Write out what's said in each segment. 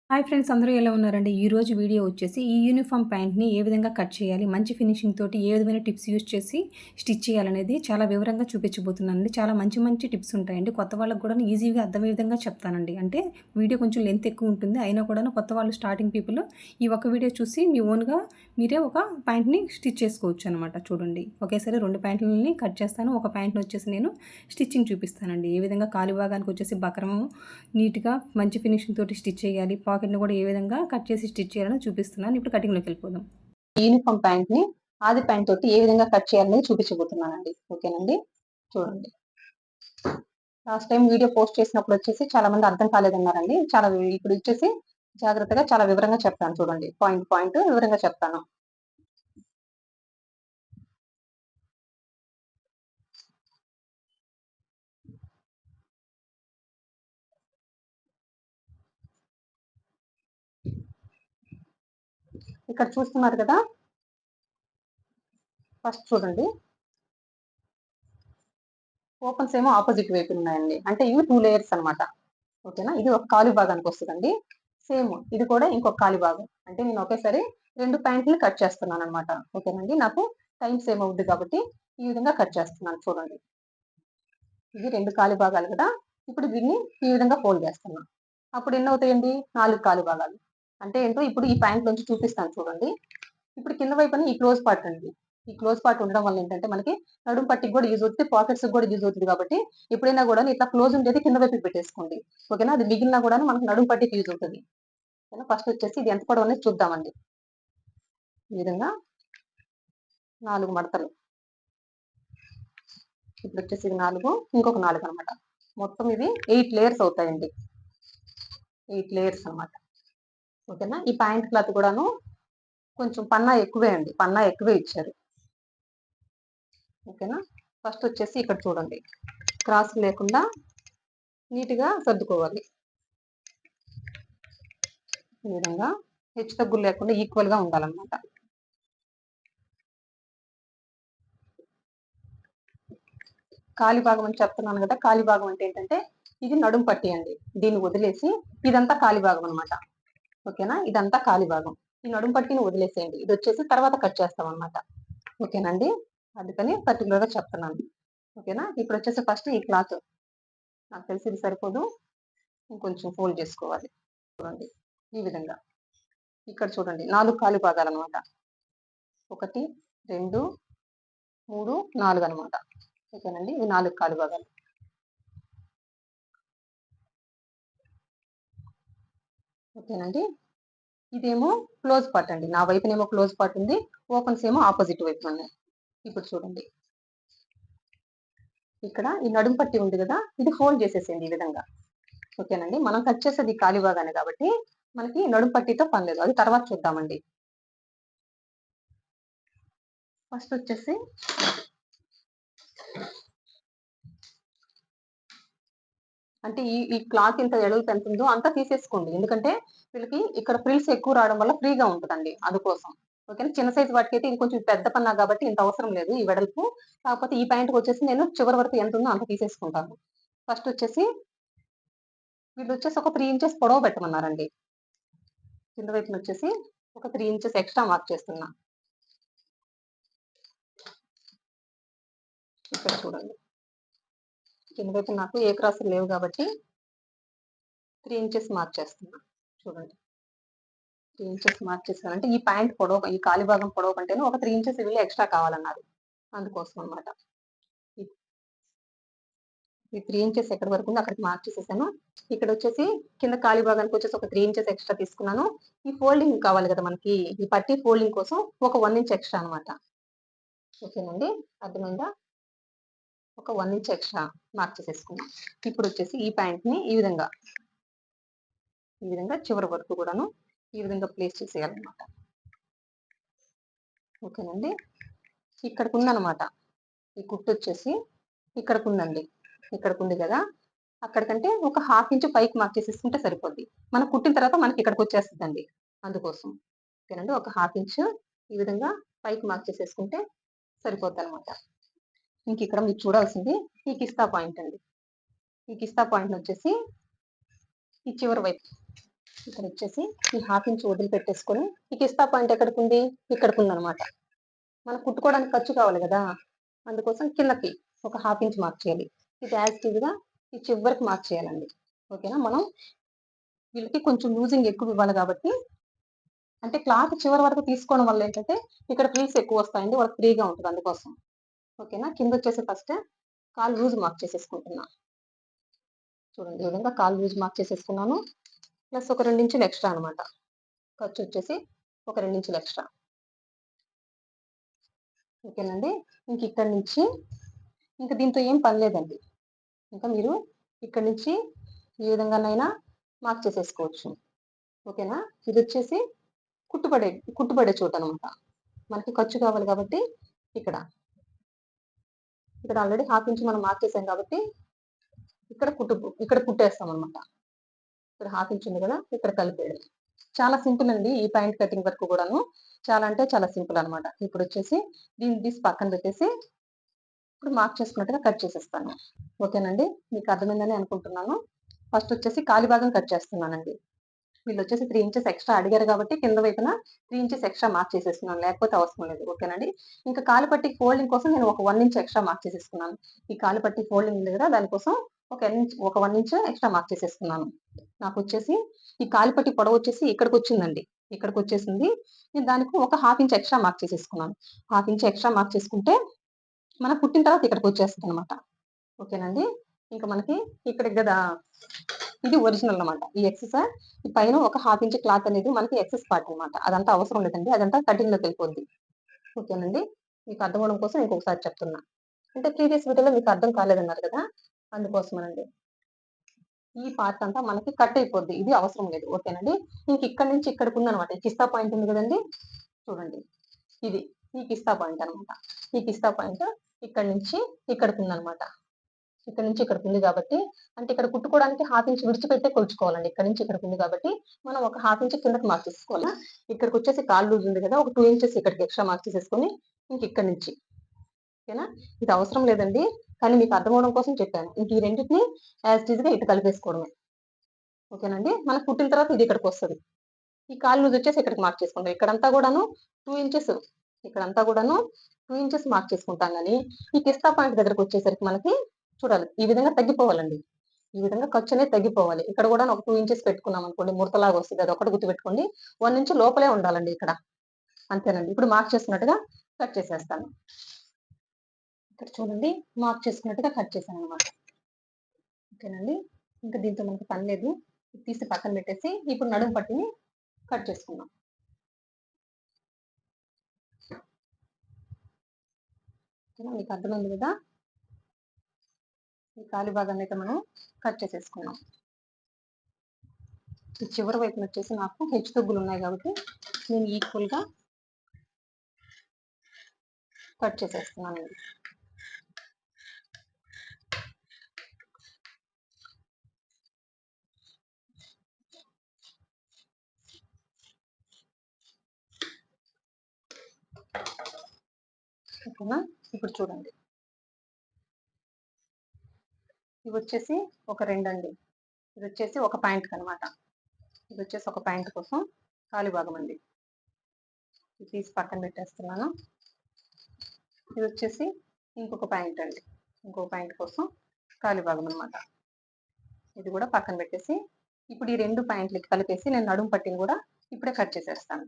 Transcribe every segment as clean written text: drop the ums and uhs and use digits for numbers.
Hi friends, అందరూ ఎలా ఉన్నారండి? ఈరోజు వీడియో వచ్చేసి ఈ యూనిఫార్మ్ ప్యాంట్‌ని ఏ విధంగా కట్ చేయాలి, మంచి ఫినిషింగ్ తోటి ఏ విధమైన టిప్స్ యూజ్ చేసి స్టిచ్ చేయాలనేది చాలా వివరంగా చూపించబోతున్నానండి. చాలా మంచి మంచి టిప్స్ ఉంటాయండి. కొత్త వాళ్ళకి కూడాను ఈజీగా అర్థమయ్యే విధంగా చెప్తానండి. అంటే వీడియో కొంచెం లెంత్ ఎక్కువ ఉంటుంది. అయినా కూడాను కొత్త వాళ్ళు స్టార్టింగ్ పీపుల్ ఈ ఒక్క వీడియో చూసి మీ ఓన్‌గా మీరే ఒక ప్యాంట్‌ని స్టిచ్ చేసుకోవచ్చనమాట. చూడండి. ఒకేసారి 2 ప్యాంట్లని కట్ చేస్తాను. ఒక ప్యాంట్‌ని వచ్చేసి నేను స్టిచ్చింగ్ చూపిస్తానండి. ఏ విధంగా కాలి భాగానికి వచ్చేసి బక్రము నీట్‌గా మంచి ఫినిషింగ్ తోటి స్టిచ్ చేయాలి. పాకెట్‌ని కూడా ఏ విధంగా కట్ చేసి స్టిచ్ చేయాలని చూపిస్తున్నాను. ఇప్పుడు కటింగ్‌లోకెళ్ళిపోదాం. యూనిఫార్మ్ ప్యాంట్‌ని ఆది ప్యాంట్ తోటి ఏ విధంగా కట్ చేయాలనేది చూపించబోతున్నానండి. ఓకేనండి. చూడండి. లాస్ట్ టైం వీడియో పోస్ట్ చేసినప్పుడు వచ్చేసి చాలా మంది అర్థం కాలేదన్నారండి. ఇప్పుడు వచ్చేసి జాగ్రత్తగా చాలా వివరంగా చెప్తాను చూడండి. పాయింట్ పాయింట్ వివరంగా చెప్తాను. ఇక్కడ చూస్తున్నారు కదా! ఫస్ట్ చూడండి. ఓపెన్స్ ఏమో ఆపోజిట్ వైపు ఉన్నాయండి. అంటే ఇవి 2 లేయర్స్ అన్నమాట. ఓకేనా? ఇది ఒక కాలు భాగానికి వస్తదండి. సేమ్ ఇది కూడా ఇంకొక కాలి భాగం. అంటే నేను ఒకేసారి 2 ప్యాంట్లు కట్ చేస్తున్నానన్నమాట. ఓకేనండి. నాకు టైం సేవ్ అవుద్ది కాబట్టి ఈ విధంగా కట్ చేస్తున్నాను చూడండి. ఇది 2 కాలి భాగాలు కదా! ఇప్పుడు దీన్ని ఈ విధంగా ఫోల్డ్ చేస్తున్నా. అప్పుడు ఎన్నవుతాయండి? 4 కాలి భాగాలు. అంటే ఏంటో ఇప్పుడు ఈ ప్యాంట్ నుంచి చూపిస్తాను చూడండి. ఇప్పుడు కింద వైపున ఈ క్లోజ్ పార్ట్ అండి. ఈ క్లోజ్ పార్ట్ ఉండడం వల్ల ఏంటంటే మనకి నడుము పట్టికి కూడా యూజ్ అవుతుంది. పాకెట్స్‌కి కూడా యూజ్ అవుతుంది కాబట్టి ఎప్పుడైనా కూడా ఇట్లా క్లోజ్ ఉండేది కింద వైపుకి పెట్టేసుకోండి. ఓకేనా? అది మిగిలినా కూడాను మనకు నడుము పట్టికి యూజ్ అవుతది. ఓకేనా? ఫస్ట్ వచ్చేసి ఇది ఎంత పొడవు అనేది చూద్దామండి. ఈ విధంగా 4 మడతలు. ఇప్పుడొచ్చేసి ఇది 4, ఇంకొక 4 అన్నమాట. మొత్తం ఇది 8 లేయర్స్ అవుతాయండి. 8 లేయర్స్ అన్నమాట. ఓకేనా? ఈ ప్యాంట్ క్లాత్ కూడాను కొంచెం పన్నా ఎక్కువే అండి. పన్నా ఎక్కువే ఇచ్చారు. ఓకేనా? ఫస్ట్ వచ్చేసి ఇక్కడ చూడండి. క్రాస్ లేకుండా నీట్‌గా సర్దుకోవాలి. ఈ విధంగా హెచ్చు తగ్గులు లేకుండా ఈక్వల్‌గా ఉండాలన్నమాట. కాలి భాగం అని చెప్తున్నాను కదా! కాలి భాగం అంటే ఏంటంటే ఇది నడుము పట్టీ అండి. దీన్ని వదిలేసి ఇదంతా కాలి భాగం అన్నమాట. ఓకేనా? ఇదంతా కాలి భాగం. ఈ నడుము పట్టీని వదిలేసేయండి. ఇదొచ్చేసి తర్వాత కట్ చేస్తామన్నమాట. ఓకేనండి? అందుకని పర్టిక్యులర్‌గా చెప్తున్నాను. ఓకేనా? ఇప్పుడొచ్చేసి ఫస్ట్ ఈ క్లాత్ నాకు తెలిసి ఇది సరిపోదు. ఇంకొంచెం ఫోల్డ్ చేసుకోవాలి. చూడండి. ఈ విధంగా. ఇక్కడ చూడండి 4 కాలి భాగాలన్నమాట. 1, 2, 3, 4 అన్నమాట. ఓకేనండి. ఇవి 4 కాలి భాగాలు. ఓకేనండి. ఇదేమో క్లోజ్ పార్ట్ అండి. నా వైపునేమో క్లోజ్ పార్ట్ ఉంది. ఓపెన్స్ ఏమో ఆపోజిట్ వైపున ఉన్నాయి. ఇప్పుడు చూడండి. ఇక్కడ ఈ నడుము పట్టీ ఉంది గదా! ఇది ఫోల్డ్ చేసేసేయండి ఈ విధంగా. ఓకేనండి. మనం కట్ చేసేది ఈ కాలి భాగానే కాబట్టి మనకి నడుము పట్టీతో పని లేదు. అది తర్వాత చూద్దామండి. ఫస్ట్ వచ్చేసి అంటే ఈ క్లాత్ ఇంత వెడల్పు ఎంతుందో అంతా తీసేసుకోండి. ఎందుకంటే వీళ్ళకి ఇక్కడ ఫ్రిల్స్ ఎక్కువ రావడం వల్ల ఫ్రీగా ఉంటదండి. అందుకోసం. ఓకేనా. చిన్న సైజ్ వాటికైతే ఇది కొంచెం పెద్ద పన్నా కాబట్టి ఇంత అవసరం లేదు ఈ వెడల్పు. కాకపోతే ఈ ప్యాంట్‌కొచ్చేసి నేను చివరి వరకు ఎంతుందో అంత తీసేసుకుంటాను. ఫస్ట్ వచ్చేసి వీళ్ళొచ్చేసి ఒక 3 ఇంచెస్ పొడవు పెట్టమన్నారండి. కింద వైపునొచ్చేసి ఒక 3 ఇంచెస్ ఎక్స్‌ట్రా మార్క్ చేస్తున్నా. ఇక్కడ చూడండి. కింద వైపు నాకు ఏ క్రాసులు లేవు కాబట్టి 3 ఇంచెస్ మార్క్ చేస్తున్నా. చూడండి. 3 ఇంచెస్ మార్క్ చేశానంటే ఈ ప్యాంట్ పొడవు ఈ కాలి భాగం పొడవు కంటేను ఒక 3 ఇంచెస్ వీళ్ళు ఎక్స్‌ట్రా కావాలన్నారు. అందుకోసం అన్నమాట. ఈ ఈ 3 ఇంచెస్ ఎక్కడి వరకుందో అక్కడికి మార్క్ చేసేసాను. ఇక్కడొచ్చేసి కింద కాలి భాగానికొచ్చేసి ఒక 3 ఇంచెస్ ఎక్స్‌ట్రా తీసుకున్నాను. ఈ ఫోల్డింగ్ కావాలి గదా! మనకి ఈ పట్టీ ఫోల్డింగ్ కోసం ఒక 1 ఇంచ్ ఎక్స్‌ట్రా అన్నమాట. ఓకేనండి. అర్థమైందా? ఒక 1 ఇంచ్ ఎక్స్‌ట్రా మార్క్ చేసేసుకున్నాం. ఇప్పుడొచ్చేసి ఈ ప్యాంట్‌ని ఈ విధంగా చివరి వరకు కూడాను ఈ విధంగా ప్లేస్ చేసేయాలన్నమాట. ఓకేనండి. ఇక్కడికుందన్నమాట. ఈ కుట్టొచ్చేసి ఇక్కడికుందండి. ఇక్కడికుంది గదా! అక్కడికంటే ఒక హాఫ్ ఇంచ్ పైకి మార్క్ చేసేసుకుంటే సరిపోద్ది. మనం కుట్టిన తర్వాత మనకి ఇక్కడికొచ్చేస్తదండి. అందుకోసం. ఓకేనండి. ఒక హాఫ్ ఇంచ్ ఈ విధంగా పైకి మార్క్ చేసేసుకుంటే సరిపోద్దనమాట. ఇంకిక్కడ మీరు చూడాల్సింది ఈ పాయింట్ అండి. ఈ పాయింట్‌నొచ్చేసి ఈ చివరి వైపు. ఇక్కడ వచ్చేసి ఈ హాఫ్ ఇంచ్ వదిలిపెట్టేసుకొని ఈ కిస్తా పాయింట్ ఎక్కడికి ఉంది, ఇక్కడికి ఉందనమాట. మనం కుట్టుకోవడానికి ఖర్చు కావాలి కదా, అందుకోసం కిందకి ఒక హాఫ్ ఇంచ్ మార్క్ చేయాలి. ఇది యాజ్ టీజ్గా ఈ చివరికి మార్క్ చేయాలండి. ఓకేనా. మనం వీళ్ళకి కొంచెం లూజింగ్ ఎక్కువ ఇవ్వాలి కాబట్టి, అంటే క్లాత్ చివరి వరకు తీసుకోవడం వల్ల ఏంటంటే ఇక్కడ ఫ్రీస్ ఎక్కువ వస్తాయండి, వాళ్ళకి ఫ్రీగా ఉంటుంది అందుకోసం. ఓకేనా. కింద వచ్చేసి ఫస్ట్ కాలు లూజ్ మార్క్ చేసేసుకుంటున్నా. చూడండి ఈ విధంగా కాలు లూజ్ మార్క్ చేసేసుకున్నాను. ప్లస్ ఒక 2 ఇంచులు ఎక్స్ట్రా అనమాట. ఖర్చు వచ్చేసి ఒక 2 ఇంచులు ఎక్స్ట్రా. ఓకేనండి. ఇంక ఇక్కడ నుంచి ఇంకా దీంతో ఏం పని లేదండి. ఇంకా మీరు ఇక్కడ నుంచి ఈ విధంగానైనా మార్క్ చేసేసుకోవచ్చు. ఓకేనా. ఇది వచ్చేసి కుట్టుపడే చోటు అనమాట. మనకి ఖర్చు కావాలి కాబట్టి ఇక్కడ ఆల్రెడీ హాఫ్ ఇంచ్ మనం మార్క్ చేసాం కాబట్టి ఇక్కడ కుట్టేస్తాం అనమాట. ఇక్కడ హాఫ్ ఇంచ్ ఉంది కదా, ఇక్కడ కలిపేయడం. చాలా సింపుల్ అండి ఈ పాయింట్ కటింగ్ వర్క్ కూడాను. చాలా అంటే చాలా సింపుల్ అనమాట. ఇప్పుడు వచ్చేసి దీన్ని తీసి పక్కన పెట్టేసి ఇప్పుడు మార్క్ చేసుకున్నట్టుగా కట్ చేసేస్తాను. ఓకేనండి. మీకు అర్థమైందని అనుకుంటున్నాను. ఫస్ట్ వచ్చేసి కాలి భాగం కట్ చేస్తున్నానండి. వీళ్ళు వచ్చేసి 3 ఇంచెస్ ఎక్స్ట్రా అడిగారు కాబట్టి కింద వైపున 3 ఇంచెస్ ఎక్స్ట్రా మార్క్ చేసేస్తున్నాను, లేకపోతే అవసరం లేదు. ఓకేనండి. ఇంకా కాలు పట్టి ఫోల్డింగ్ కోసం నేను ఒక 1 ఇంచ్ ఎక్స్ట్రా మార్క్ చేసేసుకున్నాను. ఈ కాలు పట్టి ఫోల్డింగ్ ఉంది కదా, దానికోసం ఒక 1 ఇంచ్ ఎక్స్ట్రా మార్క్ చేసేసుకున్నాను. నాకు వచ్చేసి ఈ కాలు పట్టి పొడవు వచ్చేసి ఇక్కడికి వచ్చిందండి, ఇక్కడికి వచ్చేసింది. నేను దానికి ఒక హాఫ్ ఇంచ్ ఎక్స్ట్రా మార్క్ చేసేసుకున్నాను. హాఫ్ ఇంచ్ ఎక్స్ట్రా మార్క్ చేసుకుంటే మనం పుట్టిన తర్వాత ఇక్కడికి వచ్చేస్తుంది అనమాట. ఓకేనండి. ఇంకా మనకి ఇక్కడికి కదా ఇది ఒరిజినల్ అనమాట. ఈ ఎక్సెస్ ఈ పైన ఒక హాఫ్ ఇంచ్ క్లాత్ అనేది మనకి ఎక్సెస్ పార్ట్ అనమాట. అదంతా అవసరం లేదండి, అదంతా కటింగ్ లోకి వెళ్ళిపోద్ది. ఓకేనండి. మీకు అర్థం అవడం కోసం ఇంకొకసారి చెప్తున్నా. అంటే ప్రీవియస్ వీడియోలో మీకు అర్థం కాలేదన్నారు కదా, అందుకోసమేనండి. ఈ పార్ట్ అంతా మనకి కట్ అయిపోద్ది, ఇది అవసరం లేదు. ఓకేనండి. ఇంక ఇక్కడ నుంచి ఇక్కడికి ఉందనమాట. ఈ కిస్తా పాయింట్ ఉంది కదండి, చూడండి ఇది ఈ కిస్తా పాయింట్ అనమాట. ఈ కిస్తా పాయింట్ ఇక్కడ నుంచి ఇక్కడికి ఉందనమాట. ఇక్కడ నుంచి ఇక్కడికి ఉంది కాబట్టి, అంటే ఇక్కడ కుట్టుకోవడానికి హాఫ్ ఇంచ్ విడిచిపెట్టే కొలుచుకోవాలండి. ఇక్కడ నుంచి ఇక్కడికి ఉంది కాబట్టి మనం ఒక హాఫ్ ఇంచ్ కిందకి మార్క్ చేసుకోవాలి. ఇక్కడికి వచ్చేసి కాలు లూజ్ ఉంది కదా, ఒక 2 ఇంచెస్ ఇక్కడికి ఎక్స్ట్రా మార్క్ చేసేసుకొని ఇంక ఇక్కడ నుంచి. ఓకేనా. ఇది అవసరం లేదండి, కానీ మీకు అర్థం అవడం కోసం చెప్పాను. ఇంక ఈ రెండింటిని యాజ్ టీజ్ గా ఇటు కలిపేసుకోవడమే. ఓకేనండి. మనకు కుట్టిన తర్వాత ఇది ఇక్కడికి వస్తుంది. ఈ కాలు లూజ్ వచ్చేసి ఇక్కడికి మార్క్ చేసుకుంటాం. ఇక్కడంతా కూడాను 2 ఇంచెస్, ఇక్కడంతా కూడాను 2 ఇంచెస్ మార్క్ చేసుకుంటాం. కానీ ఈ కిస్తా పాయింట్ దగ్గరకు వచ్చేసరికి మనకి చూడాలి ఈ విధంగా తగ్గిపోవాలండి. ఈ విధంగా ఖర్చు అనేది తగ్గిపోవాలి. ఇక్కడ కూడా ఒక 2 ఇంచెస్ పెట్టుకున్నాం అనుకోండి, ముడతలాగా వస్తుంది. అది ఒకటి గుర్తుపెట్టుకోండి. 1 ఇంచ్ లోపలే ఉండాలండి ఇక్కడ. అంతేనండి. ఇప్పుడు మార్క్ చేసుకున్నట్టుగా కట్ చేసేస్తాను. ఇక్కడ చూడండి మార్క్ చేసుకున్నట్టుగా కట్ చేశాను అనమాట. ఓకేనండి. ఇంకా దీంతో మనకి పని లేదు, తీసి పక్కన పెట్టేసి ఇప్పుడు నడుము పట్టిని కట్ చేసుకుందాం. మీకు అర్థమైంది కదా. ఈ కాలి భాగాన్ని అయితే మనం కట్ చేసేసుకున్నాం. ఈ చివరి వైపున వచ్చేసి నాకు హెచ్చు తగ్గులు ఉన్నాయి కాబట్టి నేను ఈక్వల్ గా కట్ చేసేస్తున్నాను. ఓకేనా. ఇప్పుడు చూడండి ఇవి వచ్చేసి ఒక 2 అండి, ఇది వచ్చేసి ఒక పాయింట్ అనమాట. ఇది వచ్చేసి ఒక పాయింట్ కోసం కాలి భాగం అండి. ఇది తీసి పక్కన పెట్టేస్తున్నాను. ఇది వచ్చేసి ఇంకొక పాయింట్ అండి, ఇంకొక పాయింట్ కోసం కాలి భాగం అనమాట. ఇది కూడా పక్కన పెట్టేసి ఇప్పుడు ఈ 2 పాయింట్లకి కలిపేసి నేను నడుము పట్టిని కూడా ఇప్పుడే కట్ చేసేస్తాను.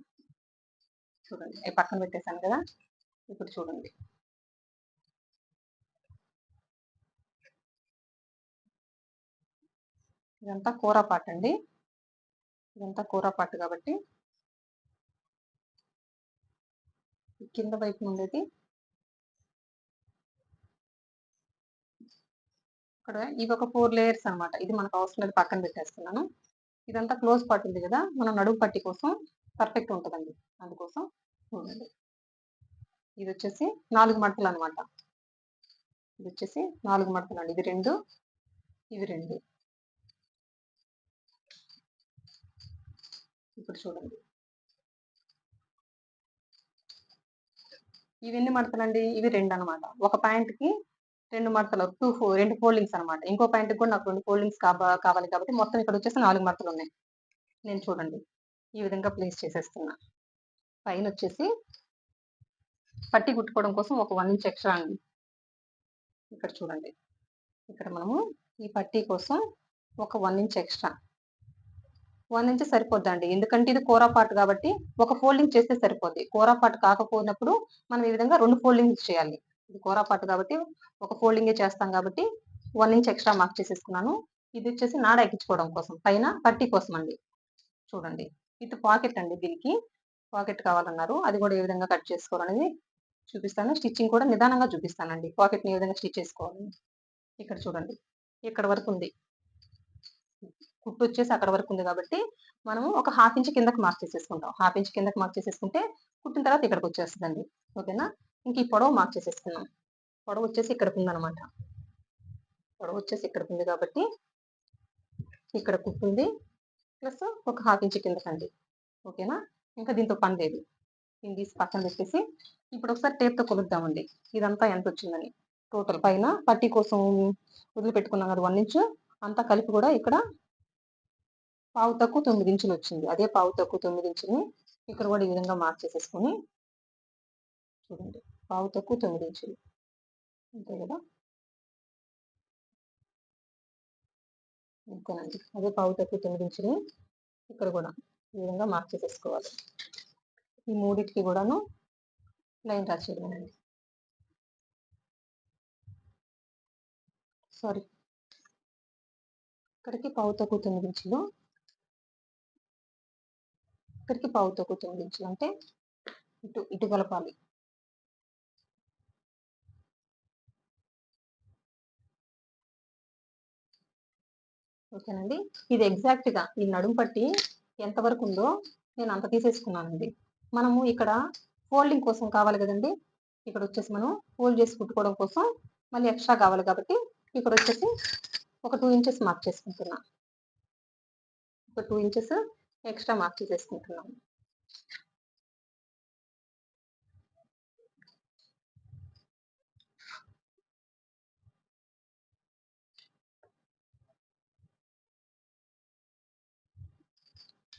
చూడండి అవి పక్కన పెట్టేశాను కదా. ఇప్పుడు చూడండి ఇదంతా కూర పాట్ అండి, ఇదంతా కూర పాట్ కాబట్టి కింద వైపు ఉండేది ఇక్కడ ఇవి ఒక 4 లేయర్స్ అనమాట. ఇది మనకు అవసరం లేదు, పక్కన పెట్టేస్తున్నాను. ఇదంతా క్లోజ్ పార్ట్ ఉంది కదా, మనం నడుము పట్టి కోసం పర్ఫెక్ట్ ఉంటుందండి. అందుకోసం చూడండి ఇది వచ్చేసి 4 మడతలు అనమాట. ఇది వచ్చేసి 4 మడతలు అండి. ఇది 2, ఇవి 2. ఇప్పుడు చూడండి ఇవి ఎన్ని మడతలండి, ఇవి 2 అనమాట. ఒక పాయింట్ కి 2 మడతలు, 2 ఫోల్డింగ్స్ అనమాట. ఇంకో పాయింట్ కూడా నాకు 2 ఫోల్డింగ్స్ కావాలి కాబట్టి మొత్తం ఇక్కడ వచ్చేసి 4 మడతలు ఉన్నాయి. నేను చూడండి ఈ విధంగా ప్లేస్ చేసేస్తున్నా. పైన వచ్చేసి పట్టి కుట్టుకోవడం కోసం ఒక 1 ఇంచ్ ఎక్స్ట్రా అండి. ఇక్కడ చూడండి, ఇక్కడ మనము ఈ పట్టీ కోసం ఒక 1 ఇంచ్ ఎక్స్ట్రా, 1 ఇంచ్ సరిపోద్దండి. ఎందుకంటే ఇది కూర పార్ట్ కాబట్టి ఒక ఫోల్డింగ్ చేస్తే సరిపోద్ది. కూర పార్ట్ కాకపోయినప్పుడు మనం ఈ విధంగా 2 ఫోల్డింగ్స్ చేయాలి. ఇది కూర పార్ట్ కాబట్టి ఒక ఫోల్డింగే చేస్తాం కాబట్టి 1 ఇంచ్ ఎక్స్ట్రా మార్క్ చేసేసుకున్నాను. ఇది వచ్చేసి నాడ ఎక్కించుకోవడం కోసం, పైన పట్టీ కోసం అండి. చూడండి విత్ పాకెట్ అండి. దీనికి పాకెట్ కావాలన్నారు. అది కూడా ఏ విధంగా కట్ చేసుకోవాలనేది చూపిస్తాను. స్టిచ్చింగ్ కూడా నిదానంగా చూపిస్తానండి. పాకెట్ని ఏ విధంగా స్టిచ్ చేసుకోవాలి. ఇక్కడ చూడండి, ఇక్కడ వరకు ఉంది కుట్టు వచ్చేసి, అక్కడ వరకు ఉంది కాబట్టి మనము ఒక 1/2 ఇంచ్ కిందకి మార్క్ చేసేసుకుంటాం. 1/2 ఇంచ్ కిందకి మార్క్ చేసేసుకుంటే కుట్టిన తర్వాత ఇక్కడికి వచ్చేస్తుందండి. ఓకేనా. ఇంక ఈ పొడవు మార్క్ చేసేసుకున్నాం. పొడవు వచ్చేసి ఇక్కడికి ఉందన్నమాట. పొడవు వచ్చేసి ఇక్కడికి ఉంది కాబట్టి ఇక్కడ కుట్టుంది ప్లస్ ఒక 1/2 ఇంచ్ కిందకండి. ఓకేనా. ఇంకా దీంతో పని లేదు. దీన్ని తీసి పక్కన పెట్టేసి ఇప్పుడు ఒకసారి టేప్తో కొలుద్దామండి ఇదంతా ఎంత వచ్చిందని. టోటల్ పైన పట్టీ కోసం వదిలిపెట్టుకున్నాం కదా 1 ఇంచ్, అంతా కలిపి కూడా ఇక్కడ పావు తక్కువ 9 ఇంచులు వచ్చింది. అదే పావు తక్కువ 9 ఇంచుని ఇక్కడ కూడా ఈ విధంగా మార్క్ చేసేసుకొని చూడండి, పావు తక్కువ 9 ఇంచులు అంతే కదా. అంతేనండి, అదే పావు తక్కువ 9 ఇంచుని ఇక్కడ కూడా ఈ విధంగా మార్క్ చేసేసుకోవాలి. ఈ మూడింటికి కూడాను లైన్ రాసేయడమేనండి. సారీ, ఇక్కడికి పావు తక్కువ 9 ఇంచులు, ఇక్కడికి పావు తక్కువ 9 ఇంచులు, అంటే ఇటు ఇటు కలపాలి. ఓకేనండి. ఇది ఎగ్జాక్ట్ గా ఈ నడుం పట్టి ఎంత వరకు ఉందో నేను అంత తీసేసుకున్నానండి. మనము ఇక్కడ ఫోల్డింగ్ కోసం కావాలి కదండి. ఇక్కడ వచ్చేసి మనం ఫోల్డ్ చేసి కుట్టుకోవడం కోసం మళ్ళీ ఎక్స్ట్రా కావాలి కాబట్టి ఇక్కడ వచ్చేసి ఒక 2 ఇంచెస్ మార్క్ చేసుకుంటున్నా. ఒక 2 ఇంచెస్ ఎక్స్ట్రా మార్క్ చేసేసుకుంటున్నాను.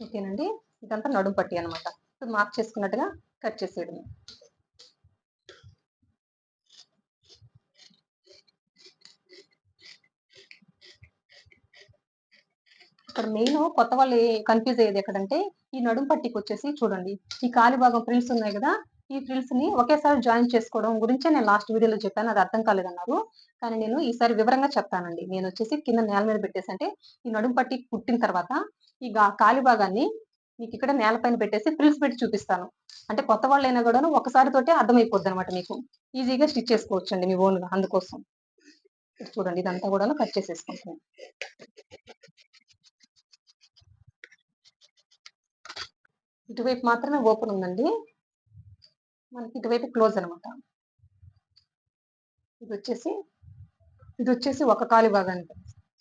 ఓకేనండి, ఇదంతా నడుం పట్టి అనమాట. మార్క్ చేసుకున్నట్టుగా కట్ చేసేయడం. ఇక్కడ మెయిన్ కొత్త వాళ్ళు కన్ఫ్యూజ్ అయ్యేది ఎక్కడంటే ఈ నడుం పట్టికి వచ్చేసి చూడండి, ఈ కాలి భాగం ఫ్రిల్స్ ఉన్నాయి కదా, ఈ ఫ్రిల్స్ ని ఒకేసారి జాయిన్ చేసుకోవడం గురించే నేను లాస్ట్ వీడియోలో చెప్పాను. అది అర్థం కాలేదన్నారు. కానీ నేను ఈసారి వివరంగా చెప్తానండి. నేను వచ్చేసి కింద నేల మీద పెట్టేసి, అంటే ఈ నడుం పట్టి కుట్టిన తర్వాత ఈ కాలి భాగాన్ని మీకు ఇక్కడ నేలపైన పెట్టేసి ఫ్రిల్స్ పెట్టి చూపిస్తాను. అంటే కొత్త వాళ్ళు అయినా కూడా ఒకసారి తోటే అర్థమైపోద్ది అనమాట. మీకు ఈజీగా స్టిచ్ చేసుకోవచ్చు అండి మీ ఓన్ గా. అందుకోసం చూడండి, ఇదంతా కూడా కట్ చేసేసుకుంటాను. ఇటువైపు మాత్రమే ఓపెన్ ఉందండి, మనకి ఇటువైపు క్లోజ్ అనమాట. ఇది వచ్చేసి ఒక కాలి భాగానికి,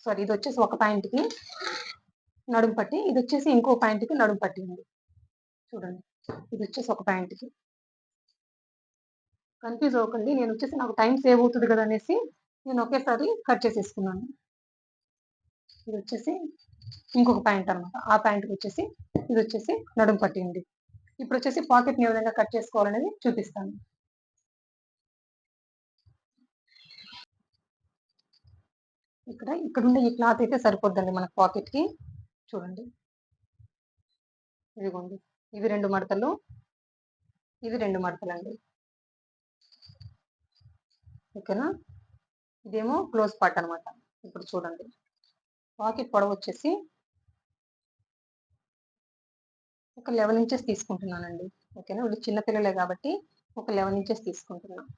సారీ, ఇది వచ్చేసి ఒక పాయింట్కి నడుం పట్టి, ఇది వచ్చేసి ఇంకో పాయింట్కి నడుం పట్టి ఉంది. చూడండి, ఇది వచ్చేసి ఒక పాయింట్కి. కన్ఫ్యూజ్ అవ్వకండి. నేను వచ్చేసి నాకు టైం సేవ్ అవుతుంది కదా అనేసి నేను ఒకేసారి కట్ చేసేసుకున్నాను. ఇది వచ్చేసి ఇంకొక పాయింట్ అనమాట. ఆ పాయింట్కి వచ్చేసి ఇది వచ్చేసి నడుం పట్టి ఉంది. ఇప్పుడు వచ్చేసి పాకెట్ని ఏ విధంగా కట్ చేసుకోవాలనేది చూపిస్తాను. ఇక్కడ ఉండే ఈ క్లాత్ అయితే సరిపోద్దండి మనకు పాకెట్ కి. చూడండి, ఇదిగోండి, ఇవి 2 మడతలు, ఇవి 2 మడతలు అండి. ఓకేనా. ఇదేమో క్లోజ్ పార్ట్ అనమాట. ఇప్పుడు చూడండి, పాకెట్ పొడవు వచ్చేసి ఒక 11 ఇంచెస్ తీసుకుంటున్నానండి. ఓకేనా. వీళ్ళు చిన్నపిల్లలే కాబట్టి ఒక 11 ఇంచెస్ తీసుకుంటున్నాను.